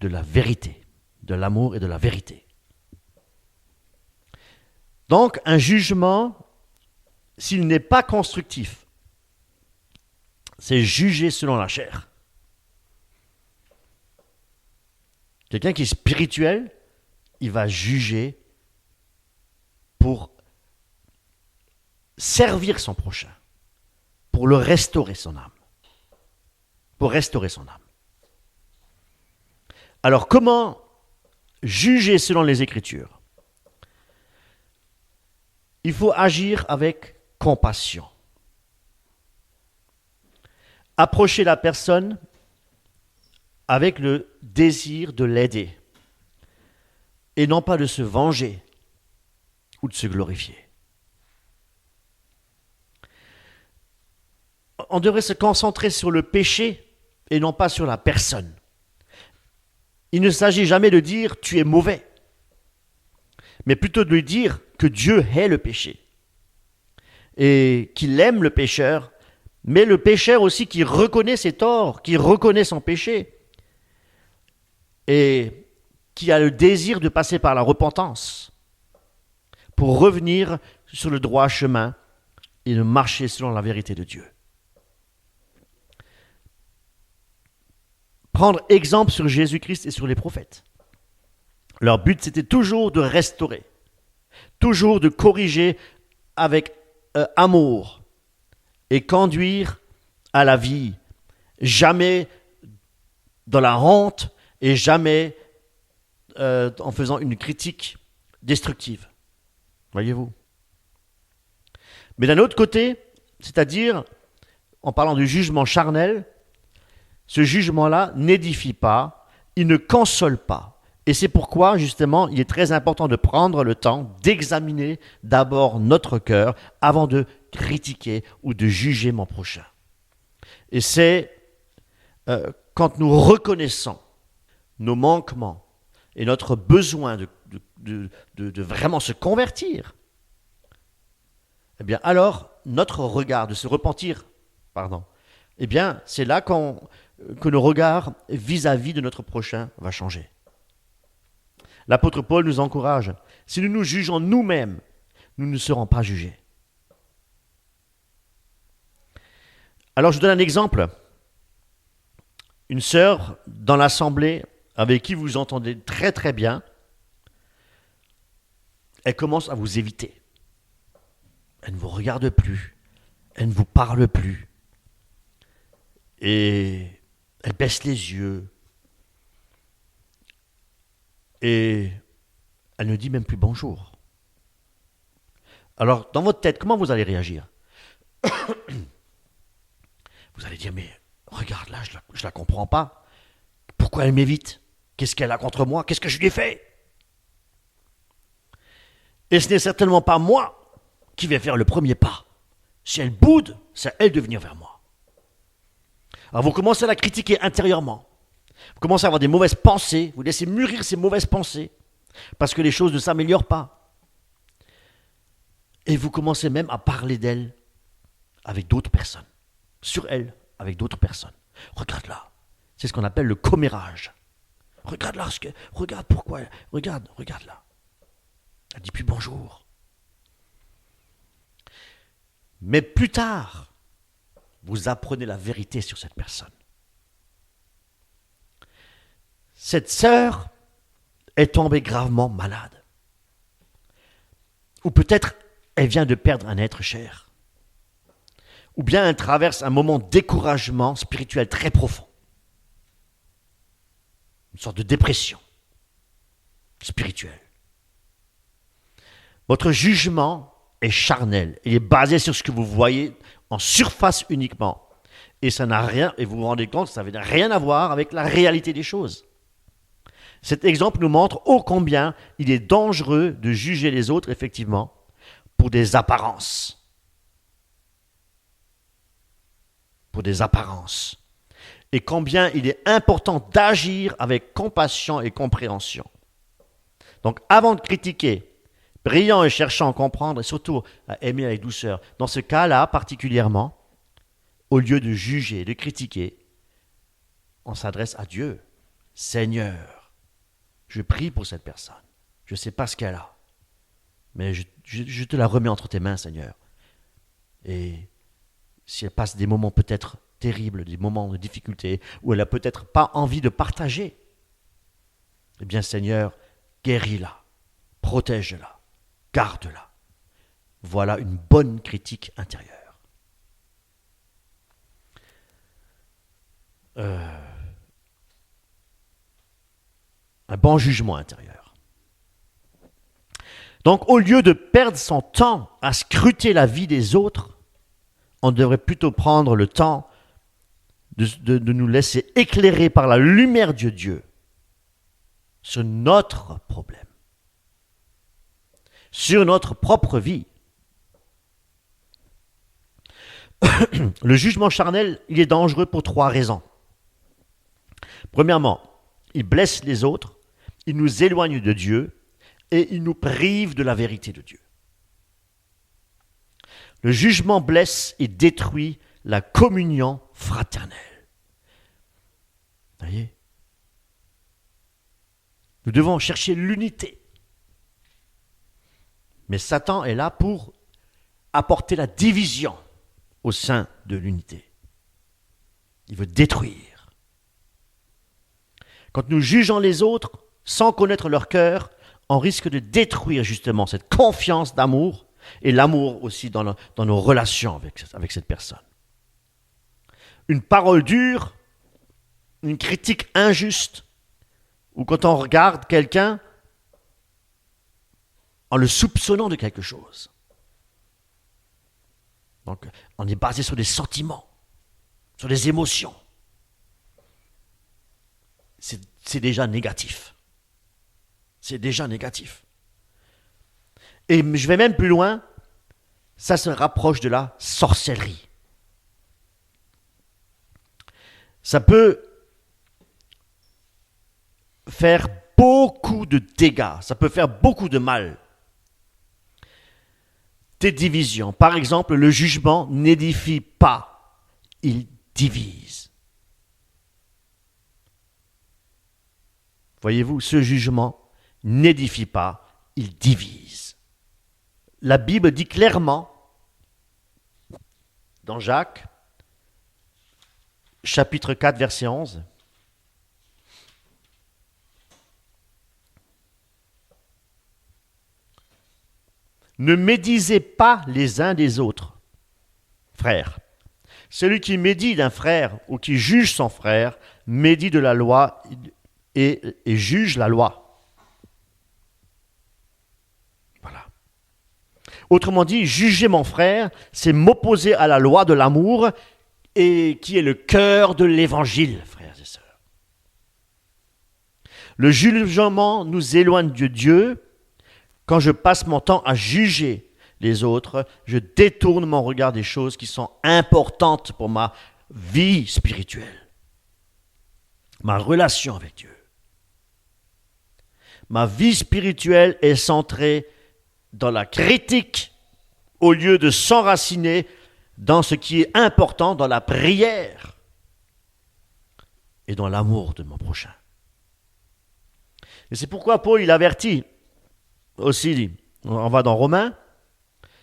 de la vérité, de l'amour et de la vérité. Donc, un jugement, s'il n'est pas constructif, c'est juger selon la chair. Quelqu'un qui est spirituel, il va juger pour servir son prochain, pour le restaurer son âme. Pour restaurer son âme. Alors, comment juger selon les Écritures? Il faut agir avec compassion. Approcher la personne avec le désir de l'aider et non pas de se venger ou de se glorifier. On devrait se concentrer sur le péché et non pas sur la personne. Il ne s'agit jamais de dire « tu es mauvais », mais plutôt de lui dire que Dieu hait le péché et qu'il aime le pécheur, mais le pécheur aussi qui reconnaît ses torts, qui reconnaît son péché et qui a le désir de passer par la repentance pour revenir sur le droit chemin et de marcher selon la vérité de Dieu. Prendre exemple sur Jésus-Christ et sur les prophètes. Leur but, c'était toujours de restaurer, toujours de corriger avec amour et conduire à la vie, jamais dans la honte et jamais en faisant une critique destructive. Voyez-vous? Mais d'un autre côté, c'est-à-dire en parlant du jugement charnel, ce jugement-là n'édifie pas, il ne console pas. Et c'est pourquoi, justement, il est très important de prendre le temps d'examiner d'abord notre cœur avant de critiquer ou de juger mon prochain. Et c'est quand nous reconnaissons nos manquements et notre besoin de vraiment se convertir, eh bien alors notre regard, de se repentir, eh bien c'est là que nos regards vis-à-vis de notre prochain va changer. L'apôtre Paul nous encourage. Si nous nous jugeons nous-mêmes, nous ne serons pas jugés. Alors je vous donne un exemple. Une sœur dans l'assemblée avec qui vous entendez très très bien, elle commence à vous éviter. Elle ne vous regarde plus. Elle ne vous parle plus. Et elle baisse les yeux. Et elle ne dit même plus bonjour. Alors, dans votre tête, comment vous allez réagir? Vous allez dire, mais regarde là, je la comprends pas. Pourquoi elle m'évite? Qu'est-ce qu'elle a contre moi? Qu'est-ce que je lui ai fait? Et ce n'est certainement pas moi qui vais faire le premier pas. Si elle boude, c'est à elle de venir vers moi. Alors vous commencez à la critiquer intérieurement. Vous commencez à avoir des mauvaises pensées, vous laissez mûrir ces mauvaises pensées, parce que les choses ne s'améliorent pas. Et vous commencez même à parler d'elle avec d'autres personnes, sur elle avec d'autres personnes. Regarde là, c'est ce qu'on appelle le commérage. Regarde là, regarde pourquoi, regarde là. Elle dit plus bonjour. Mais plus tard, vous apprenez la vérité sur cette personne. Cette sœur est tombée gravement malade. Ou peut-être elle vient de perdre un être cher. Ou bien elle traverse un moment de découragement spirituel très profond. Une sorte de dépression spirituelle. Votre jugement est charnel. Il est basé sur ce que vous voyez en surface uniquement. Et ça n'a rien, et vous vous rendez compte, ça n'a rien à voir avec la réalité des choses. Cet exemple nous montre ô combien il est dangereux de juger les autres, effectivement, pour des apparences. pour des apparences. Et combien il est important d'agir avec compassion et compréhension. Donc avant de critiquer, priant et cherchant à comprendre, et surtout à aimer avec douceur, dans ce cas-là particulièrement, au lieu de juger, de critiquer, on s'adresse à Dieu. Seigneur, je prie pour cette personne. Je ne sais pas ce qu'elle a, mais je te la remets entre tes mains, Seigneur. Et si elle passe des moments peut-être terribles, des moments de difficulté, où elle n'a peut-être pas envie de partager, eh bien Seigneur, guéris-la, protège-la, garde-la. Voilà une bonne critique intérieure. Un bon jugement intérieur. Donc, au lieu de perdre son temps à scruter la vie des autres, on devrait plutôt prendre le temps de nous laisser éclairer par la lumière de Dieu sur notre problème, sur notre propre vie. Le jugement charnel, il est dangereux pour 3 raisons. Premièrement, il blesse les autres, il nous éloigne de Dieu et il nous prive de la vérité de Dieu. Le jugement blesse et détruit la communion fraternelle. Vous voyez ? Nous devons chercher l'unité. Mais Satan est là pour apporter la division au sein de l'unité. Il veut détruire. Quand nous jugeons les autres sans connaître leur cœur, on risque de détruire justement cette confiance d'amour et l'amour aussi dans nos relations avec cette personne. Une parole dure, une critique injuste, ou quand on regarde quelqu'un en le soupçonnant de quelque chose. Donc, on est basé sur des sentiments, sur des émotions. C'est déjà négatif. C'est déjà négatif. Et je vais même plus loin, ça se rapproche de la sorcellerie. Ça peut faire beaucoup de dégâts, ça peut faire beaucoup de mal. Des divisions. Par exemple, le jugement n'édifie pas, il divise. Voyez-vous, ce jugement n'édifie pas, il divise. La Bible dit clairement, dans Jacques, chapitre 4, verset 11, ne médisez pas les uns des autres, frères. Celui qui médit d'un frère ou qui juge son frère, médit de la loi et juge la loi. Voilà. Autrement dit, juger mon frère, c'est m'opposer à la loi de l'amour et qui est le cœur de l'évangile, frères et sœurs. Le jugement nous éloigne de Dieu. Quand je passe mon temps à juger les autres, je détourne mon regard des choses qui sont importantes pour ma vie spirituelle, ma relation avec Dieu. Ma vie spirituelle est centrée dans la critique au lieu de s'enraciner dans ce qui est important, dans la prière et dans l'amour de mon prochain. Et c'est pourquoi Paul, il avertit aussi, on va dans Romains,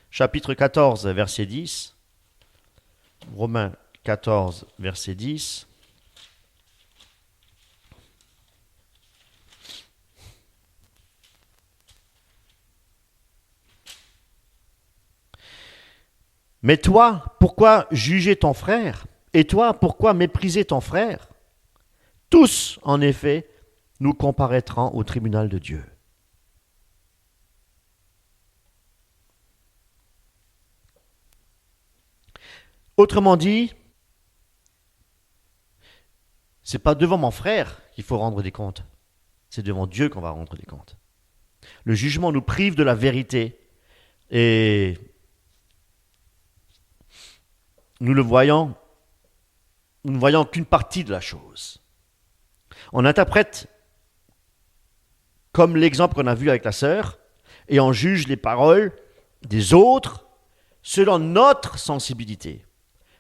chapitre 14, verset 10. Romains 14, verset 10. Mais toi, pourquoi juger ton frère? Et toi, pourquoi mépriser ton frère? Tous, en effet, nous comparaîtrons au tribunal de Dieu. Autrement dit, ce n'est pas devant mon frère qu'il faut rendre des comptes, c'est devant Dieu qu'on va rendre des comptes. Le jugement nous prive de la vérité et nous le voyons nous ne voyons qu'une partie de la chose. On interprète comme l'exemple qu'on a vu avec la sœur, et on juge les paroles des autres selon notre sensibilité,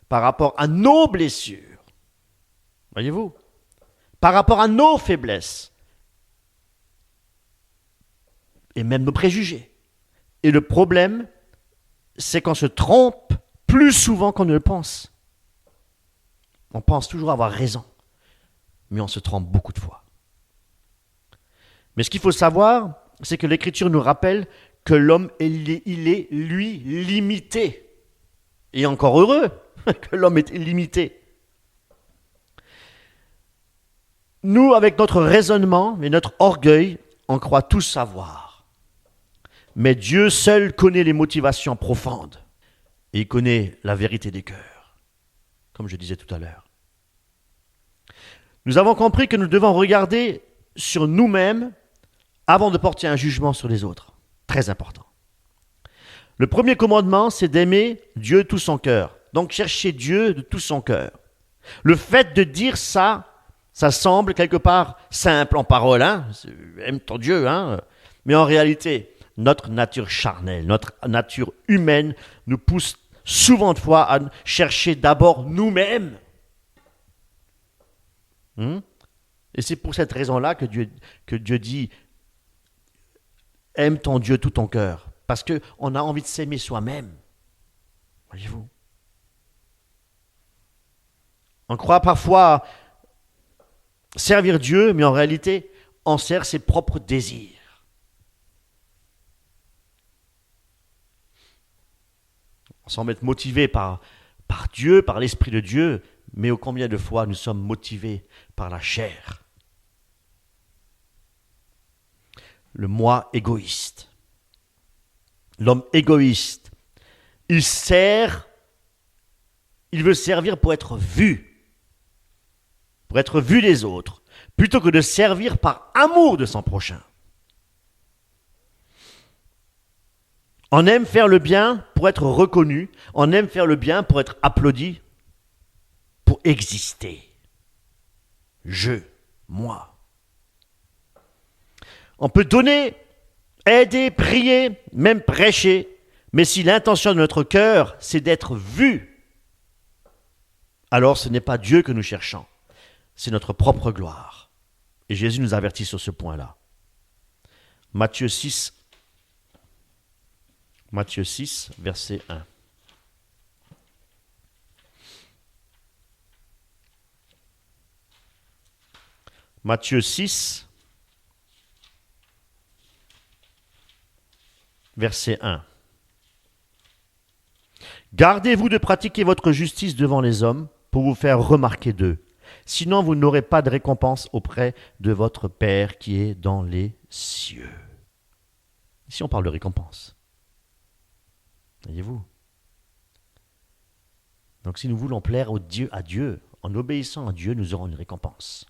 par rapport à nos blessures. Voyez-vous? Par rapport à nos faiblesses, et même nos préjugés. Et le problème, c'est qu'on se trompe plus souvent qu'on ne le pense. On pense toujours avoir raison, mais on se trompe beaucoup de fois. Mais ce qu'il faut savoir, c'est que l'Écriture nous rappelle que l'homme, il est, lui, limité. Et encore heureux que l'homme est limité. Nous, avec notre raisonnement et notre orgueil, on croit tout savoir. Mais Dieu seul connaît les motivations profondes. Et il connaît la vérité des cœurs, comme je disais tout à l'heure. Nous avons compris que nous devons regarder sur nous-mêmes avant de porter un jugement sur les autres. Très important. Le premier commandement, c'est d'aimer Dieu de tout son cœur. Donc, chercher Dieu de tout son cœur. Le fait de dire ça, ça semble quelque part simple en parole. Aime ton Dieu. Mais en réalité, notre nature charnelle, notre nature humaine nous pousse souvent de fois à chercher d'abord nous-mêmes. Et c'est pour cette raison-là que Dieu dit « Aime ton Dieu tout ton cœur ». Parce qu'on a envie de s'aimer soi-même. Voyez-vous? On croit parfois servir Dieu, mais en réalité, on sert ses propres désirs. On semble être motivé par Dieu, par l'Esprit de Dieu, mais ô combien de fois nous sommes motivés par la chair. Le moi égoïste. L'homme égoïste, il veut servir pour être vu des autres, plutôt que de servir par amour de son prochain. On aime faire le bien pour être reconnu, on aime faire le bien pour être applaudi, pour exister. Je, moi. On peut donner, aider, prier, même prêcher, mais si l'intention de notre cœur, c'est d'être vu, alors ce n'est pas Dieu que nous cherchons, c'est notre propre gloire. Et Jésus nous avertit sur ce point-là. Matthieu 6, verset 1. Matthieu 6, verset 1. Gardez-vous de pratiquer votre justice devant les hommes pour vous faire remarquer d'eux. Sinon, vous n'aurez pas de récompense auprès de votre Père qui est dans les cieux. Ici, on parle de récompense. Voyez-vous? Donc, si nous voulons plaire à Dieu, en obéissant à Dieu, nous aurons une récompense.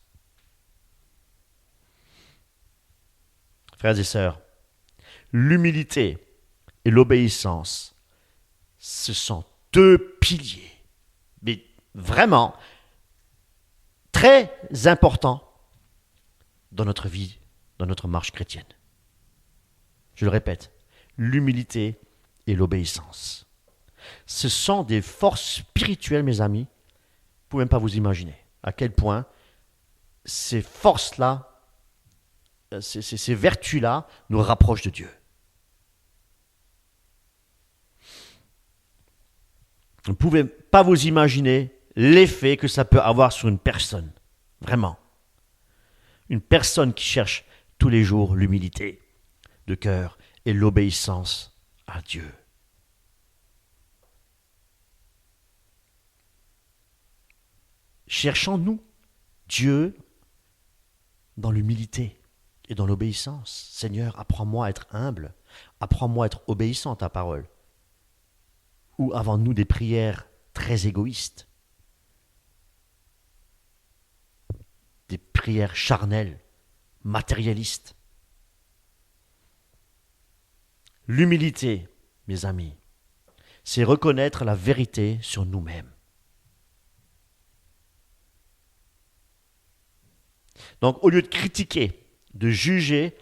Frères et sœurs, l'humilité et l'obéissance, ce sont deux piliers, mais vraiment très importants dans notre vie, dans notre marche chrétienne. Je le répète, l'humilité et l'obéissance. Ce sont des forces spirituelles, mes amis. Vous ne pouvez même pas vous imaginer à quel point ces forces-là, ces vertus-là nous rapprochent de Dieu. Vous ne pouvez pas vous imaginer l'effet que ça peut avoir sur une personne. Vraiment. Une personne qui cherche tous les jours l'humilité de cœur et l'obéissance à Dieu. Cherchons-nous Dieu dans l'humilité et dans l'obéissance. Seigneur, apprends-moi à être humble, apprends-moi à être obéissant à ta parole. Ou avons-nous des prières très égoïstes, des prières charnelles, matérialistes? L'humilité, mes amis, c'est reconnaître la vérité sur nous-mêmes. Donc, au lieu de critiquer, de juger,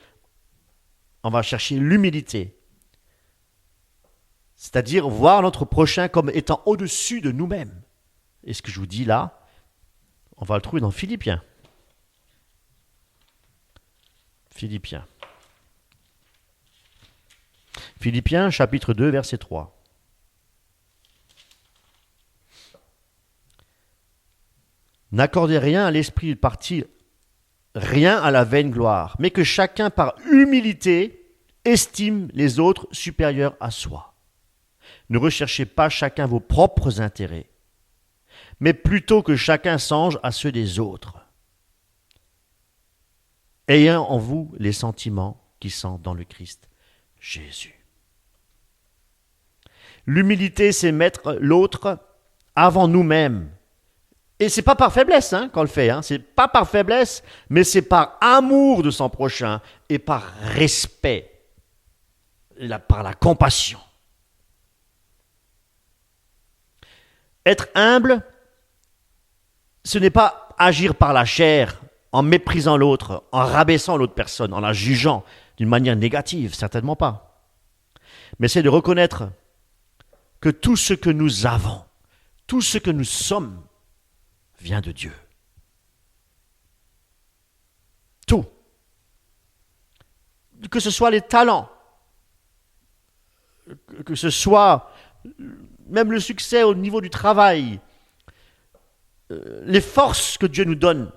on va chercher l'humilité. C'est-à-dire voir notre prochain comme étant au-dessus de nous-mêmes. Et ce que je vous dis là, on va le trouver dans Philippiens. Philippiens. Philippiens, chapitre 2, verset 3. N'accordez rien à l'esprit de parti, rien à la vaine gloire, mais que chacun par humilité estime les autres supérieurs à soi. Ne recherchez pas chacun vos propres intérêts, mais plutôt que chacun songe à ceux des autres. Ayant en vous les sentiments qui sont dans le Christ Jésus. L'humilité, c'est mettre l'autre avant nous-mêmes. Et c'est pas par faiblesse qu'on le fait, c'est pas par faiblesse, mais c'est par amour de son prochain et par respect, par la compassion. Être humble, ce n'est pas agir par la chair, en méprisant l'autre, en rabaissant l'autre personne, en la jugeant d'une manière négative, certainement pas. Mais c'est de reconnaître que tout ce que nous avons, tout ce que nous sommes, vient de Dieu. Tout. Que ce soit les talents, que ce soit même le succès au niveau du travail, les forces que Dieu nous donne.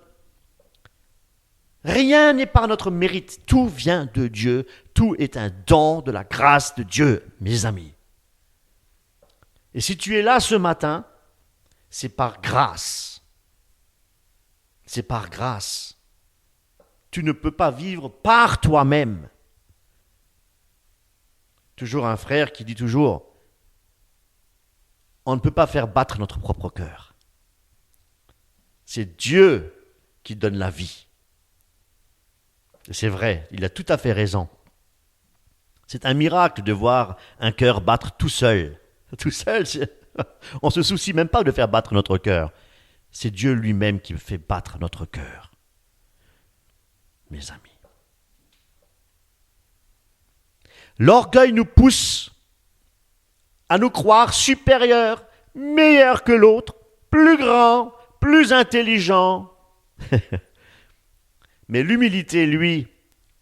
Rien n'est par notre mérite, tout vient de Dieu, tout est un don de la grâce de Dieu, mes amis. Et si tu es là ce matin, c'est par grâce. C'est par grâce. Tu ne peux pas vivre par toi-même. Toujours un frère qui dit toujours, on ne peut pas faire battre notre propre cœur. C'est Dieu qui donne la vie. Et c'est vrai, il a tout à fait raison. C'est un miracle de voir un cœur battre tout seul. Tout seul, on ne se soucie même pas de faire battre notre cœur. C'est Dieu lui-même qui fait battre notre cœur. Mes amis. L'orgueil nous pousse à nous croire supérieurs, meilleurs que l'autre, plus grands, plus intelligents. Mais l'humilité, lui,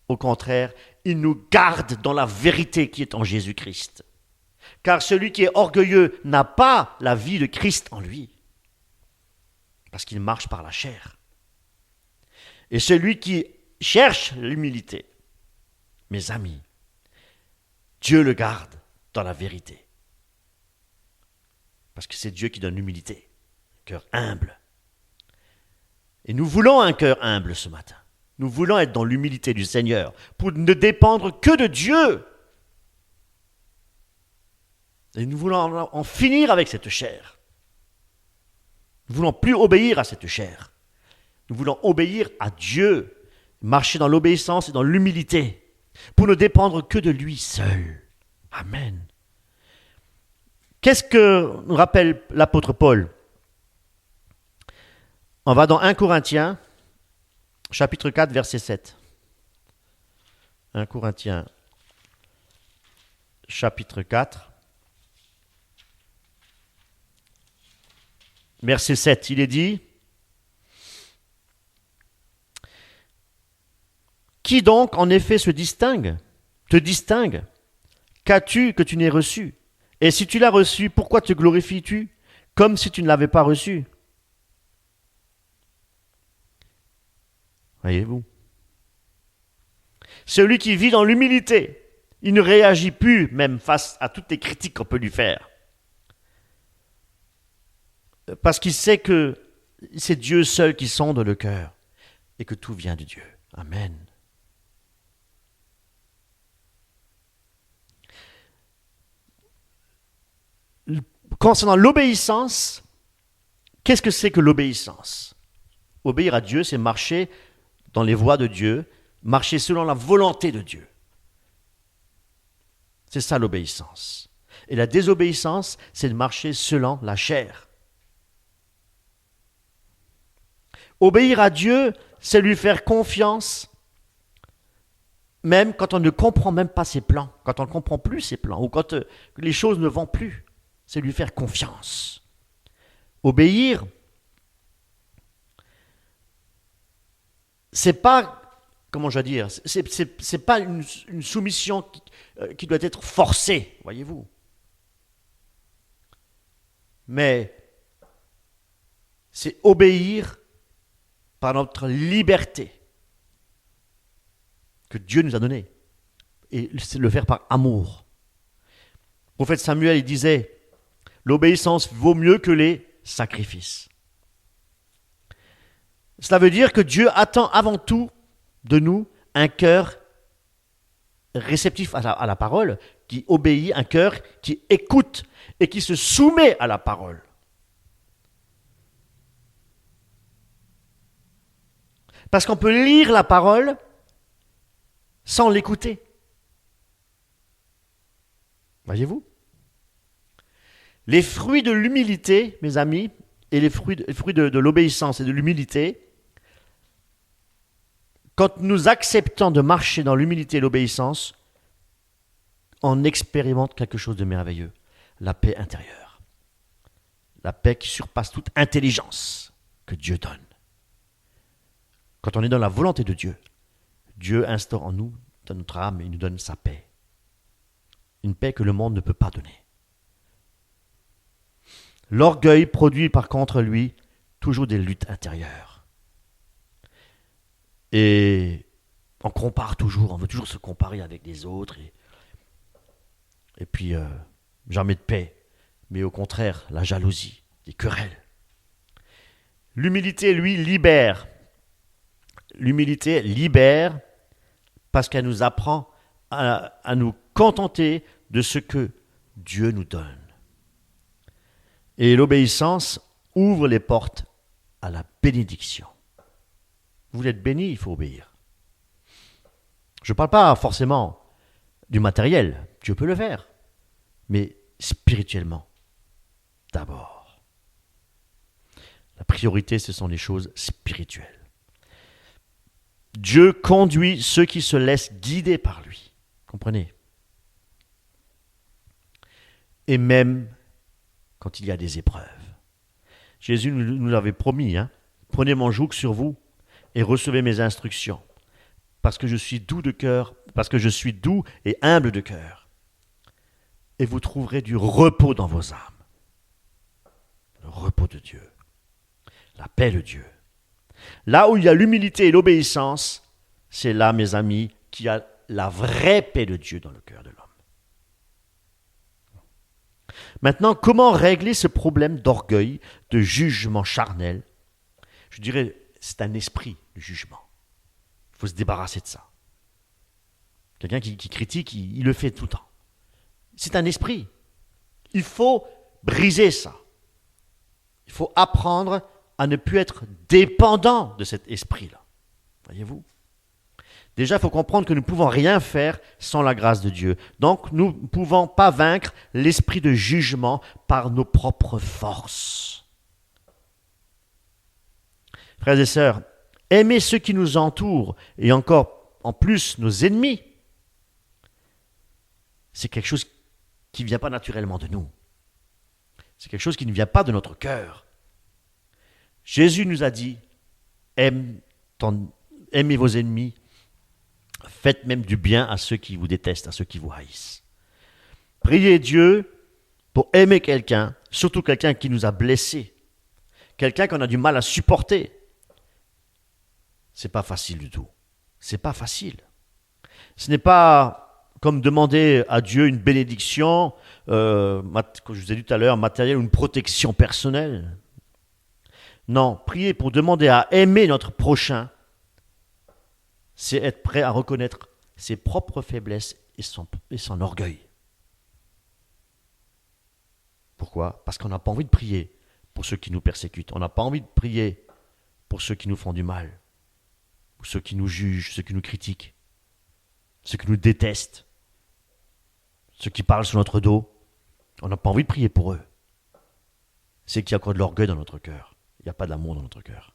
au contraire, il nous garde dans la vérité qui est en Jésus-Christ. Car celui qui est orgueilleux n'a pas la vie de Christ en lui, parce qu'il marche par la chair. Et celui qui cherche l'humilité, mes amis, Dieu le garde dans la vérité. Parce que c'est Dieu qui donne l'humilité, un cœur humble. Et nous voulons un cœur humble ce matin. Nous voulons être dans l'humilité du Seigneur pour ne dépendre que de Dieu. Et nous voulons en finir avec cette chair. Nous ne voulons plus obéir à cette chair. Nous voulons obéir à Dieu, marcher dans l'obéissance et dans l'humilité, pour ne dépendre que de lui seul. Amen. Qu'est-ce que nous rappelle l'apôtre Paul? On va dans 1 Corinthiens, chapitre 4, verset 7. 1 Corinthiens, chapitre 4. Verset 7, il est dit, « Qui donc en effet te distingue? Qu'as-tu que tu n'aies reçu? Et si tu l'as reçu, pourquoi te glorifies-tu comme si tu ne l'avais pas reçu ?» Voyez-vous? Celui qui vit dans l'humilité, il ne réagit plus même face à toutes les critiques qu'on peut lui faire. Parce qu'il sait que c'est Dieu seul qui sonde le cœur et que tout vient de Dieu. Amen. Concernant l'obéissance, qu'est-ce que c'est que l'obéissance? Obéir à Dieu, c'est marcher dans les voies de Dieu, marcher selon la volonté de Dieu. C'est ça l'obéissance. Et la désobéissance, c'est de marcher selon la chair. Obéir à Dieu, c'est lui faire confiance, même quand on ne comprend même pas ses plans, quand on ne comprend plus ses plans, ou quand les choses ne vont plus. C'est lui faire confiance. Obéir, c'est pas, comment je vais dire, c'est pas une soumission qui doit être forcée, voyez-vous. Mais c'est obéir par notre liberté que Dieu nous a donnée. Et c'est le faire par amour. Le prophète Samuel, il disait, l'obéissance vaut mieux que les sacrifices. Cela veut dire que Dieu attend avant tout de nous un cœur réceptif à la parole, qui obéit, un cœur qui écoute et qui se soumet à la parole. Parce qu'on peut lire la parole sans l'écouter. Voyez-vous? Les fruits de l'humilité, mes amis, et les fruits de l'obéissance et de l'humilité, quand nous acceptons de marcher dans l'humilité et l'obéissance, on expérimente quelque chose de merveilleux, la paix intérieure. La paix qui surpasse toute intelligence que Dieu donne. Quand on est dans la volonté de Dieu, Dieu instaure en nous, dans notre âme, il nous donne sa paix. Une paix que le monde ne peut pas donner. L'orgueil produit par contre, lui, toujours des luttes intérieures. Et on compare toujours, on veut toujours se comparer avec les autres. Et puis, jamais de paix. Mais au contraire, la jalousie, les querelles. L'humilité, lui, libère. L'humilité libère parce qu'elle nous apprend à nous contenter de ce que Dieu nous donne. Et l'obéissance ouvre les portes à la bénédiction. Vous voulez être béni, il faut obéir. Je ne parle pas forcément du matériel, Dieu peut le faire, mais spirituellement, d'abord. La priorité, ce sont les choses spirituelles. Dieu conduit ceux qui se laissent guider par lui. Comprenez? Et même quand il y a des épreuves. Jésus nous avait promis, prenez mon joug sur vous et recevez mes instructions, parce que je suis doux de cœur, parce que je suis doux et humble de cœur, et vous trouverez du repos dans vos âmes. Le repos de Dieu, la paix de Dieu. Là où il y a l'humilité et l'obéissance, c'est là, mes amis, qu'il y a la vraie paix de Dieu dans le cœur de l'homme. Maintenant, comment régler ce problème d'orgueil, de jugement charnel? Je dirais, c'est un esprit de jugement. Il faut se débarrasser de ça. Quelqu'un qui critique, il le fait tout le temps. C'est un esprit. Il faut briser ça. Il faut apprendre à ne plus être dépendant de cet esprit-là. Voyez-vous? Déjà, il faut comprendre que nous ne pouvons rien faire sans la grâce de Dieu. Donc, nous ne pouvons pas vaincre l'esprit de jugement par nos propres forces. Frères et sœurs, aimer ceux qui nous entourent, et encore en plus nos ennemis, c'est quelque chose qui ne vient pas naturellement de nous. C'est quelque chose qui ne vient pas de notre cœur. Jésus nous a dit, aimez vos ennemis, faites même du bien à ceux qui vous détestent, à ceux qui vous haïssent. Priez Dieu pour aimer quelqu'un, surtout quelqu'un qui nous a blessés, quelqu'un qu'on a du mal à supporter. C'est pas facile du tout. C'est pas facile. Ce n'est pas comme demander à Dieu une bénédiction, comme je vous ai dit tout à l'heure, matérielle ou une protection personnelle. Non, prier pour demander à aimer notre prochain, c'est être prêt à reconnaître ses propres faiblesses et son orgueil. Pourquoi? Parce qu'on n'a pas envie de prier pour ceux qui nous persécutent. On n'a pas envie de prier pour ceux qui nous font du mal, ou ceux qui nous jugent, ceux qui nous critiquent, ceux qui nous détestent, ceux qui parlent sur notre dos. On n'a pas envie de prier pour eux. C'est qu'il y a encore de l'orgueil dans notre cœur. Il n'y a pas d'amour dans notre cœur.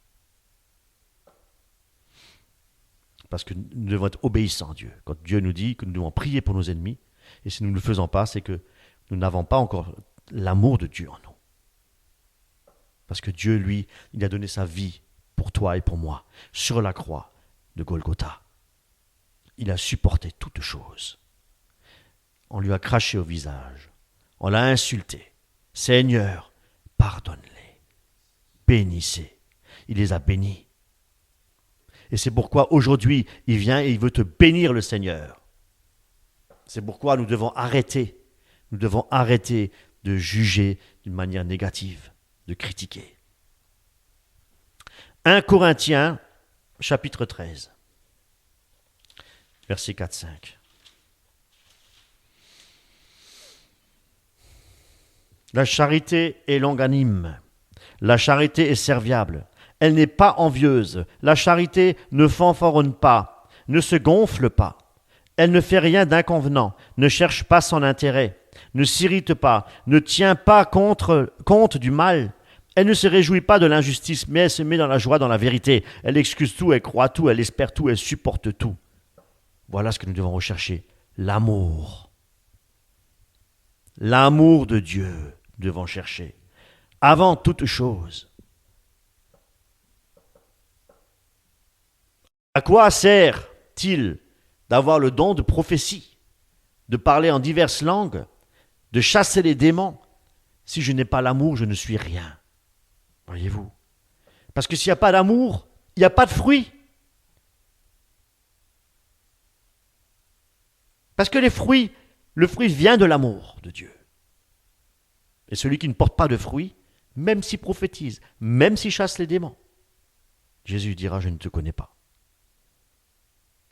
Parce que nous devons être obéissants à Dieu. Quand Dieu nous dit que nous devons prier pour nos ennemis, et si nous ne le faisons pas, c'est que nous n'avons pas encore l'amour de Dieu en nous. Parce que Dieu, lui, il a donné sa vie pour toi et pour moi, sur la croix de Golgotha. Il a supporté toutes choses. On lui a craché au visage. On l'a insulté. Seigneur, pardonne-les. Bénissez. Il les a bénis. Et c'est pourquoi aujourd'hui, il vient et il veut te bénir, le Seigneur. C'est pourquoi nous devons arrêter. Nous devons arrêter de juger d'une manière négative, de critiquer. 1 Corinthiens, chapitre 13, versets 4-5. La charité est longanime, la charité est serviable, elle n'est pas envieuse, la charité ne fanfaronne pas, ne se gonfle pas, elle ne fait rien d'inconvenant, ne cherche pas son intérêt, ne s'irrite pas, ne tient pas compte du mal, elle ne se réjouit pas de l'injustice, mais elle se met dans la joie, dans la vérité, elle excuse tout, elle croit tout, elle espère tout, elle supporte tout. Voilà ce que nous devons rechercher, l'amour. L'amour de Dieu, nous devons chercher, avant toute chose. À quoi sert-il d'avoir le don de prophétie, de parler en diverses langues, de chasser les démons? Si je n'ai pas l'amour, je ne suis rien. Voyez-vous? Parce que s'il n'y a pas d'amour, il n'y a pas de fruit. Parce que le fruit vient de l'amour de Dieu. Et celui qui ne porte pas de fruit, même s'il prophétise, même s'il chasse les démons, Jésus dira, je ne te connais pas.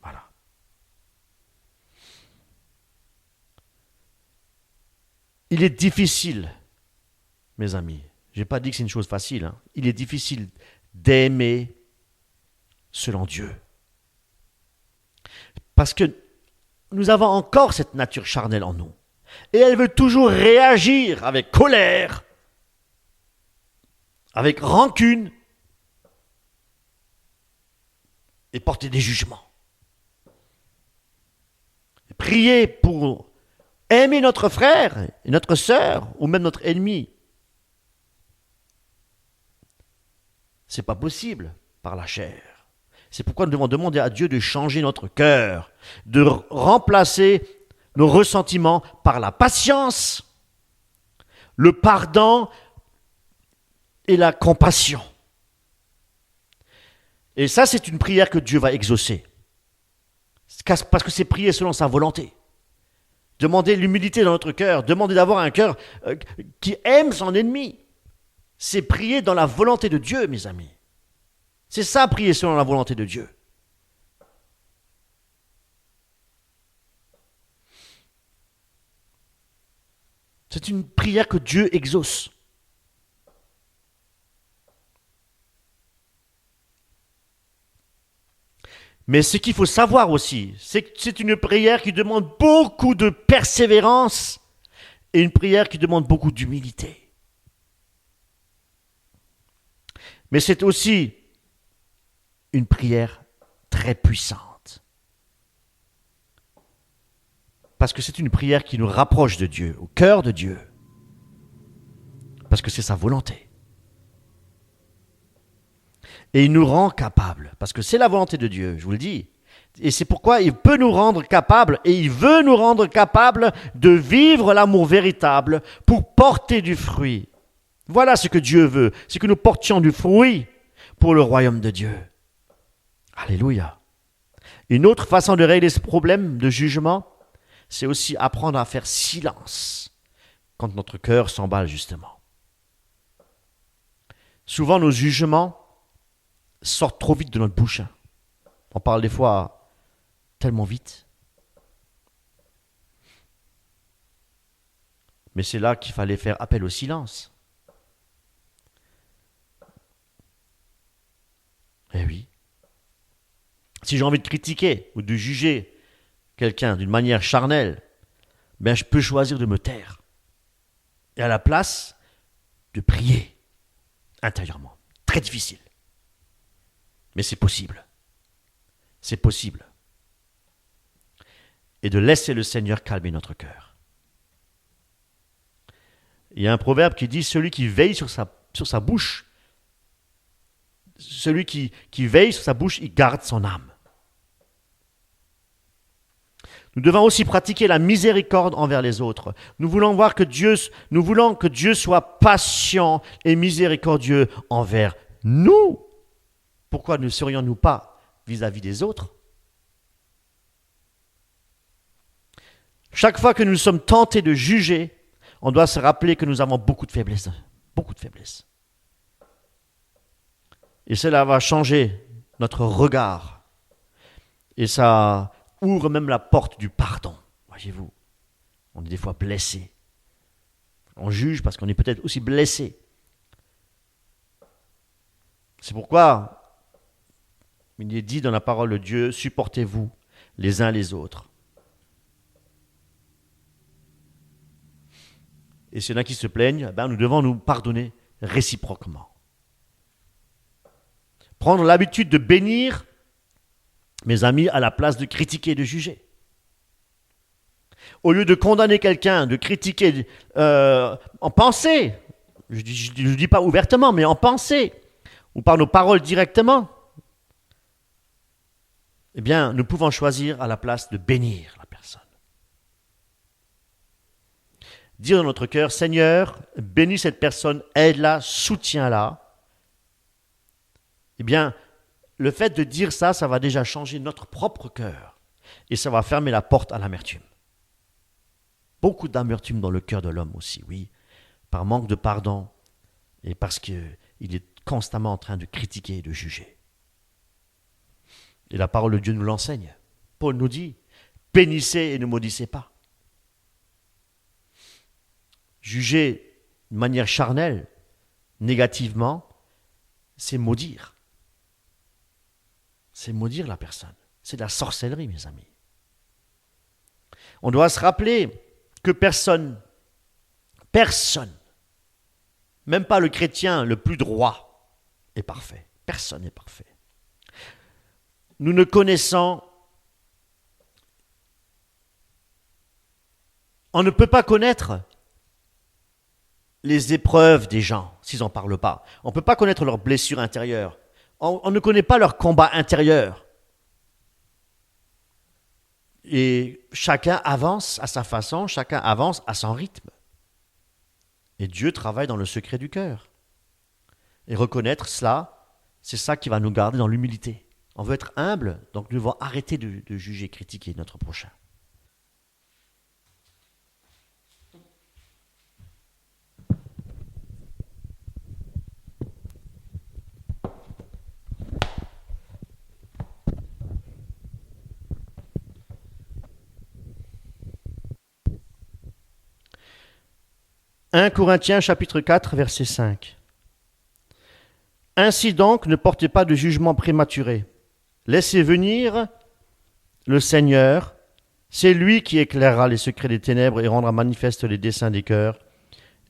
Voilà. Il est difficile, mes amis, je n'ai pas dit que c'est une chose facile, il est difficile d'aimer selon Dieu. Parce que nous avons encore cette nature charnelle en nous. Et elle veut toujours réagir avec colère, avec rancune, et porter des jugements. Prier pour aimer notre frère et notre sœur, ou même notre ennemi. Ce n'est pas possible par la chair. C'est pourquoi nous devons demander à Dieu de changer notre cœur, de remplacer nos ressentiments par la patience, le pardon et la compassion. Et ça, c'est une prière que Dieu va exaucer. Parce que c'est prier selon sa volonté. Demander l'humilité dans notre cœur, demander d'avoir un cœur qui aime son ennemi. C'est prier dans la volonté de Dieu, mes amis. C'est ça, prier selon la volonté de Dieu. C'est une prière que Dieu exauce. Mais ce qu'il faut savoir aussi, c'est que c'est une prière qui demande beaucoup de persévérance et une prière qui demande beaucoup d'humilité. Mais c'est aussi une prière très puissante. Parce que c'est une prière qui nous rapproche de Dieu, au cœur de Dieu. Parce que c'est sa volonté. Et il nous rend capables, parce que c'est la volonté de Dieu, je vous le dis. Et c'est pourquoi il peut nous rendre capables, et il veut nous rendre capables de vivre l'amour véritable pour porter du fruit. Voilà ce que Dieu veut, c'est que nous portions du fruit pour le royaume de Dieu. Alléluia. Une autre façon de régler ce problème de jugement, c'est aussi apprendre à faire silence quand notre cœur s'emballe justement. Souvent nos jugements sortent trop vite de notre bouche. On parle des fois tellement vite. Mais c'est là qu'il fallait faire appel au silence. Eh oui. Si j'ai envie de critiquer ou de juger quelqu'un d'une manière charnelle, ben je peux choisir de me taire. Et à la place, de prier intérieurement. Très difficile. Mais c'est possible. C'est possible. Et de laisser le Seigneur calmer notre cœur. Il y a un proverbe qui dit, celui qui veille sur sa bouche, celui qui veille sur sa bouche, il garde son âme. Nous devons aussi pratiquer la miséricorde envers les autres. Nous voulons que Dieu soit patient et miséricordieux envers nous. Pourquoi ne serions-nous pas vis-à-vis des autres? Chaque fois que nous sommes tentés de juger, on doit se rappeler que nous avons beaucoup de faiblesses. Beaucoup de faiblesses. Et cela va changer notre regard. Et ça ouvre même la porte du pardon. Voyez-vous, on est des fois blessé. On juge parce qu'on est peut-être aussi blessé. C'est pourquoi il est dit dans la parole de Dieu, supportez-vous les uns les autres. Et s'il y en a qui se plaignent, nous devons nous pardonner réciproquement. Prendre l'habitude de bénir mes amis à la place de critiquer et de juger. Au lieu de condamner quelqu'un, de critiquer en pensée, je ne dis pas ouvertement, mais en pensée, ou par nos paroles directement, eh bien, nous pouvons choisir à la place de bénir la personne. Dire dans notre cœur, Seigneur, bénis cette personne, aide-la, soutiens-la. Eh bien, le fait de dire ça, ça va déjà changer notre propre cœur. Et ça va fermer la porte à l'amertume. Beaucoup d'amertume dans le cœur de l'homme aussi, oui. Par manque de pardon et parce qu'il est constamment en train de critiquer et de juger. Et la parole de Dieu nous l'enseigne. Paul nous dit, bénissez et ne maudissez pas. Juger de manière charnelle, négativement, c'est maudire. C'est maudire la personne. C'est de la sorcellerie, mes amis. On doit se rappeler que personne, même pas le chrétien le plus droit, est parfait. Personne n'est parfait. Nous ne connaissons, on ne peut pas connaître les épreuves des gens s'ils n'en parlent pas. On ne peut pas connaître leurs blessures intérieures. On ne connaît pas leur combat intérieur. Et chacun avance à sa façon, chacun avance à son rythme. Et Dieu travaille dans le secret du cœur. Et reconnaître cela, c'est ça qui va nous garder dans l'humilité. On veut être humble, donc nous devons arrêter de juger, critiquer notre prochain. « 1 Corinthiens chapitre 4, verset 5. Ainsi donc, ne portez pas de jugement prématuré. Laissez venir le Seigneur, c'est lui qui éclairera les secrets des ténèbres et rendra manifeste les desseins des cœurs.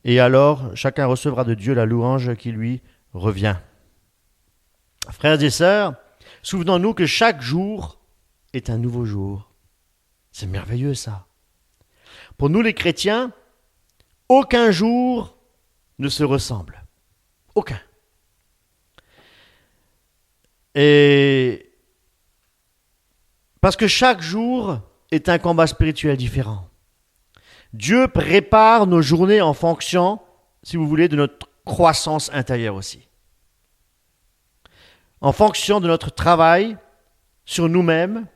Et alors, chacun recevra de Dieu la louange qui lui revient. » Frères et sœurs, souvenons-nous que chaque jour est un nouveau jour. C'est merveilleux ça. Pour nous les chrétiens, aucun jour ne se ressemble. Aucun. Et parce que chaque jour est un combat spirituel différent. Dieu prépare nos journées en fonction, si vous voulez, de notre croissance intérieure aussi. En fonction de notre travail sur nous-mêmes,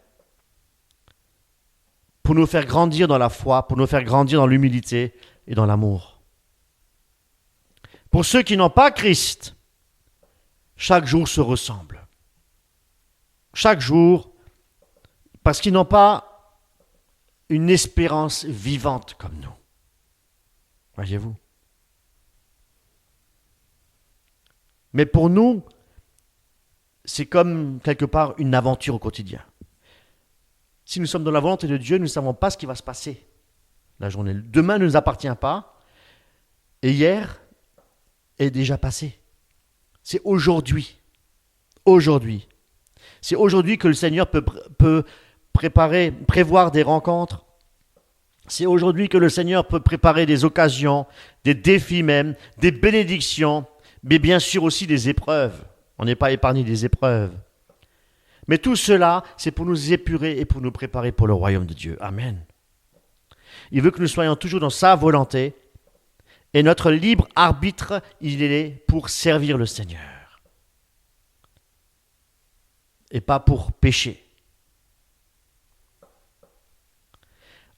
pour nous faire grandir dans la foi, pour nous faire grandir dans l'humilité et dans l'amour. Pour ceux qui n'ont pas Christ, chaque jour se ressemble. Chaque jour, parce qu'ils n'ont pas une espérance vivante comme nous. Voyez-vous? Mais pour nous, c'est comme quelque part une aventure au quotidien. Si nous sommes dans la volonté de Dieu, nous ne savons pas ce qui va se passer la journée. Demain ne nous appartient pas. Et hier est déjà passé. C'est aujourd'hui. Aujourd'hui. C'est aujourd'hui que le Seigneur peut prévoir des rencontres. C'est aujourd'hui que le Seigneur peut préparer des occasions, des défis même, des bénédictions, mais bien sûr aussi des épreuves. On n'est pas épargné des épreuves. Mais tout cela, c'est pour nous épurer et pour nous préparer pour le royaume de Dieu. Amen. Il veut que nous soyons toujours dans sa volonté et notre libre arbitre, il est pour servir le Seigneur et pas pour pécher.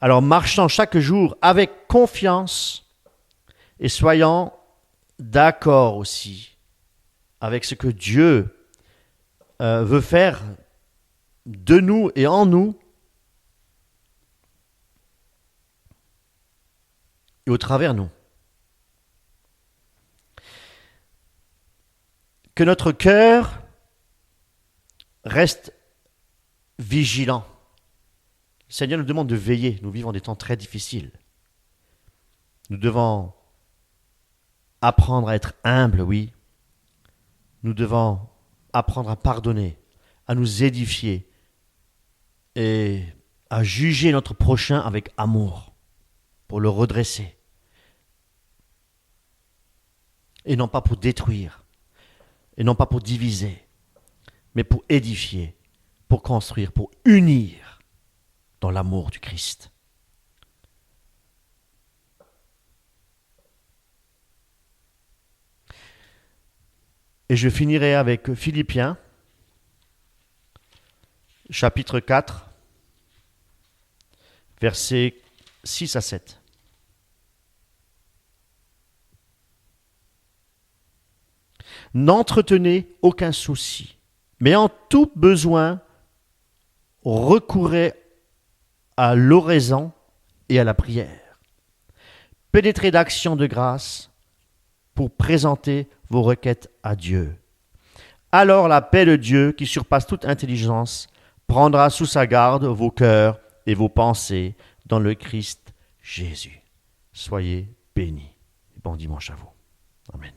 Alors marchons chaque jour avec confiance et soyons d'accord aussi avec ce que Dieu veut faire de nous et en nous et au travers nous. Que notre cœur reste vigilant. Le Seigneur nous demande de veiller. Nous vivons des temps très difficiles. Nous devons apprendre à être humbles, oui. Nous devons apprendre à pardonner, à nous édifier et à juger notre prochain avec amour pour le redresser. Et non pas pour détruire, et non pas pour diviser, mais pour édifier, pour construire, pour unir dans l'amour du Christ. Et je finirai avec Philippiens, chapitre 4, versets 6 à 7. N'entretenez aucun souci, mais en tout besoin, recourez à l'oraison et à la prière. Pénétrez d'actions de grâce pour présenter vos requêtes à Dieu. Alors la paix de Dieu, qui surpasse toute intelligence, prendra sous sa garde vos cœurs et vos pensées dans le Christ Jésus. Soyez bénis. Bon dimanche à vous. Amen.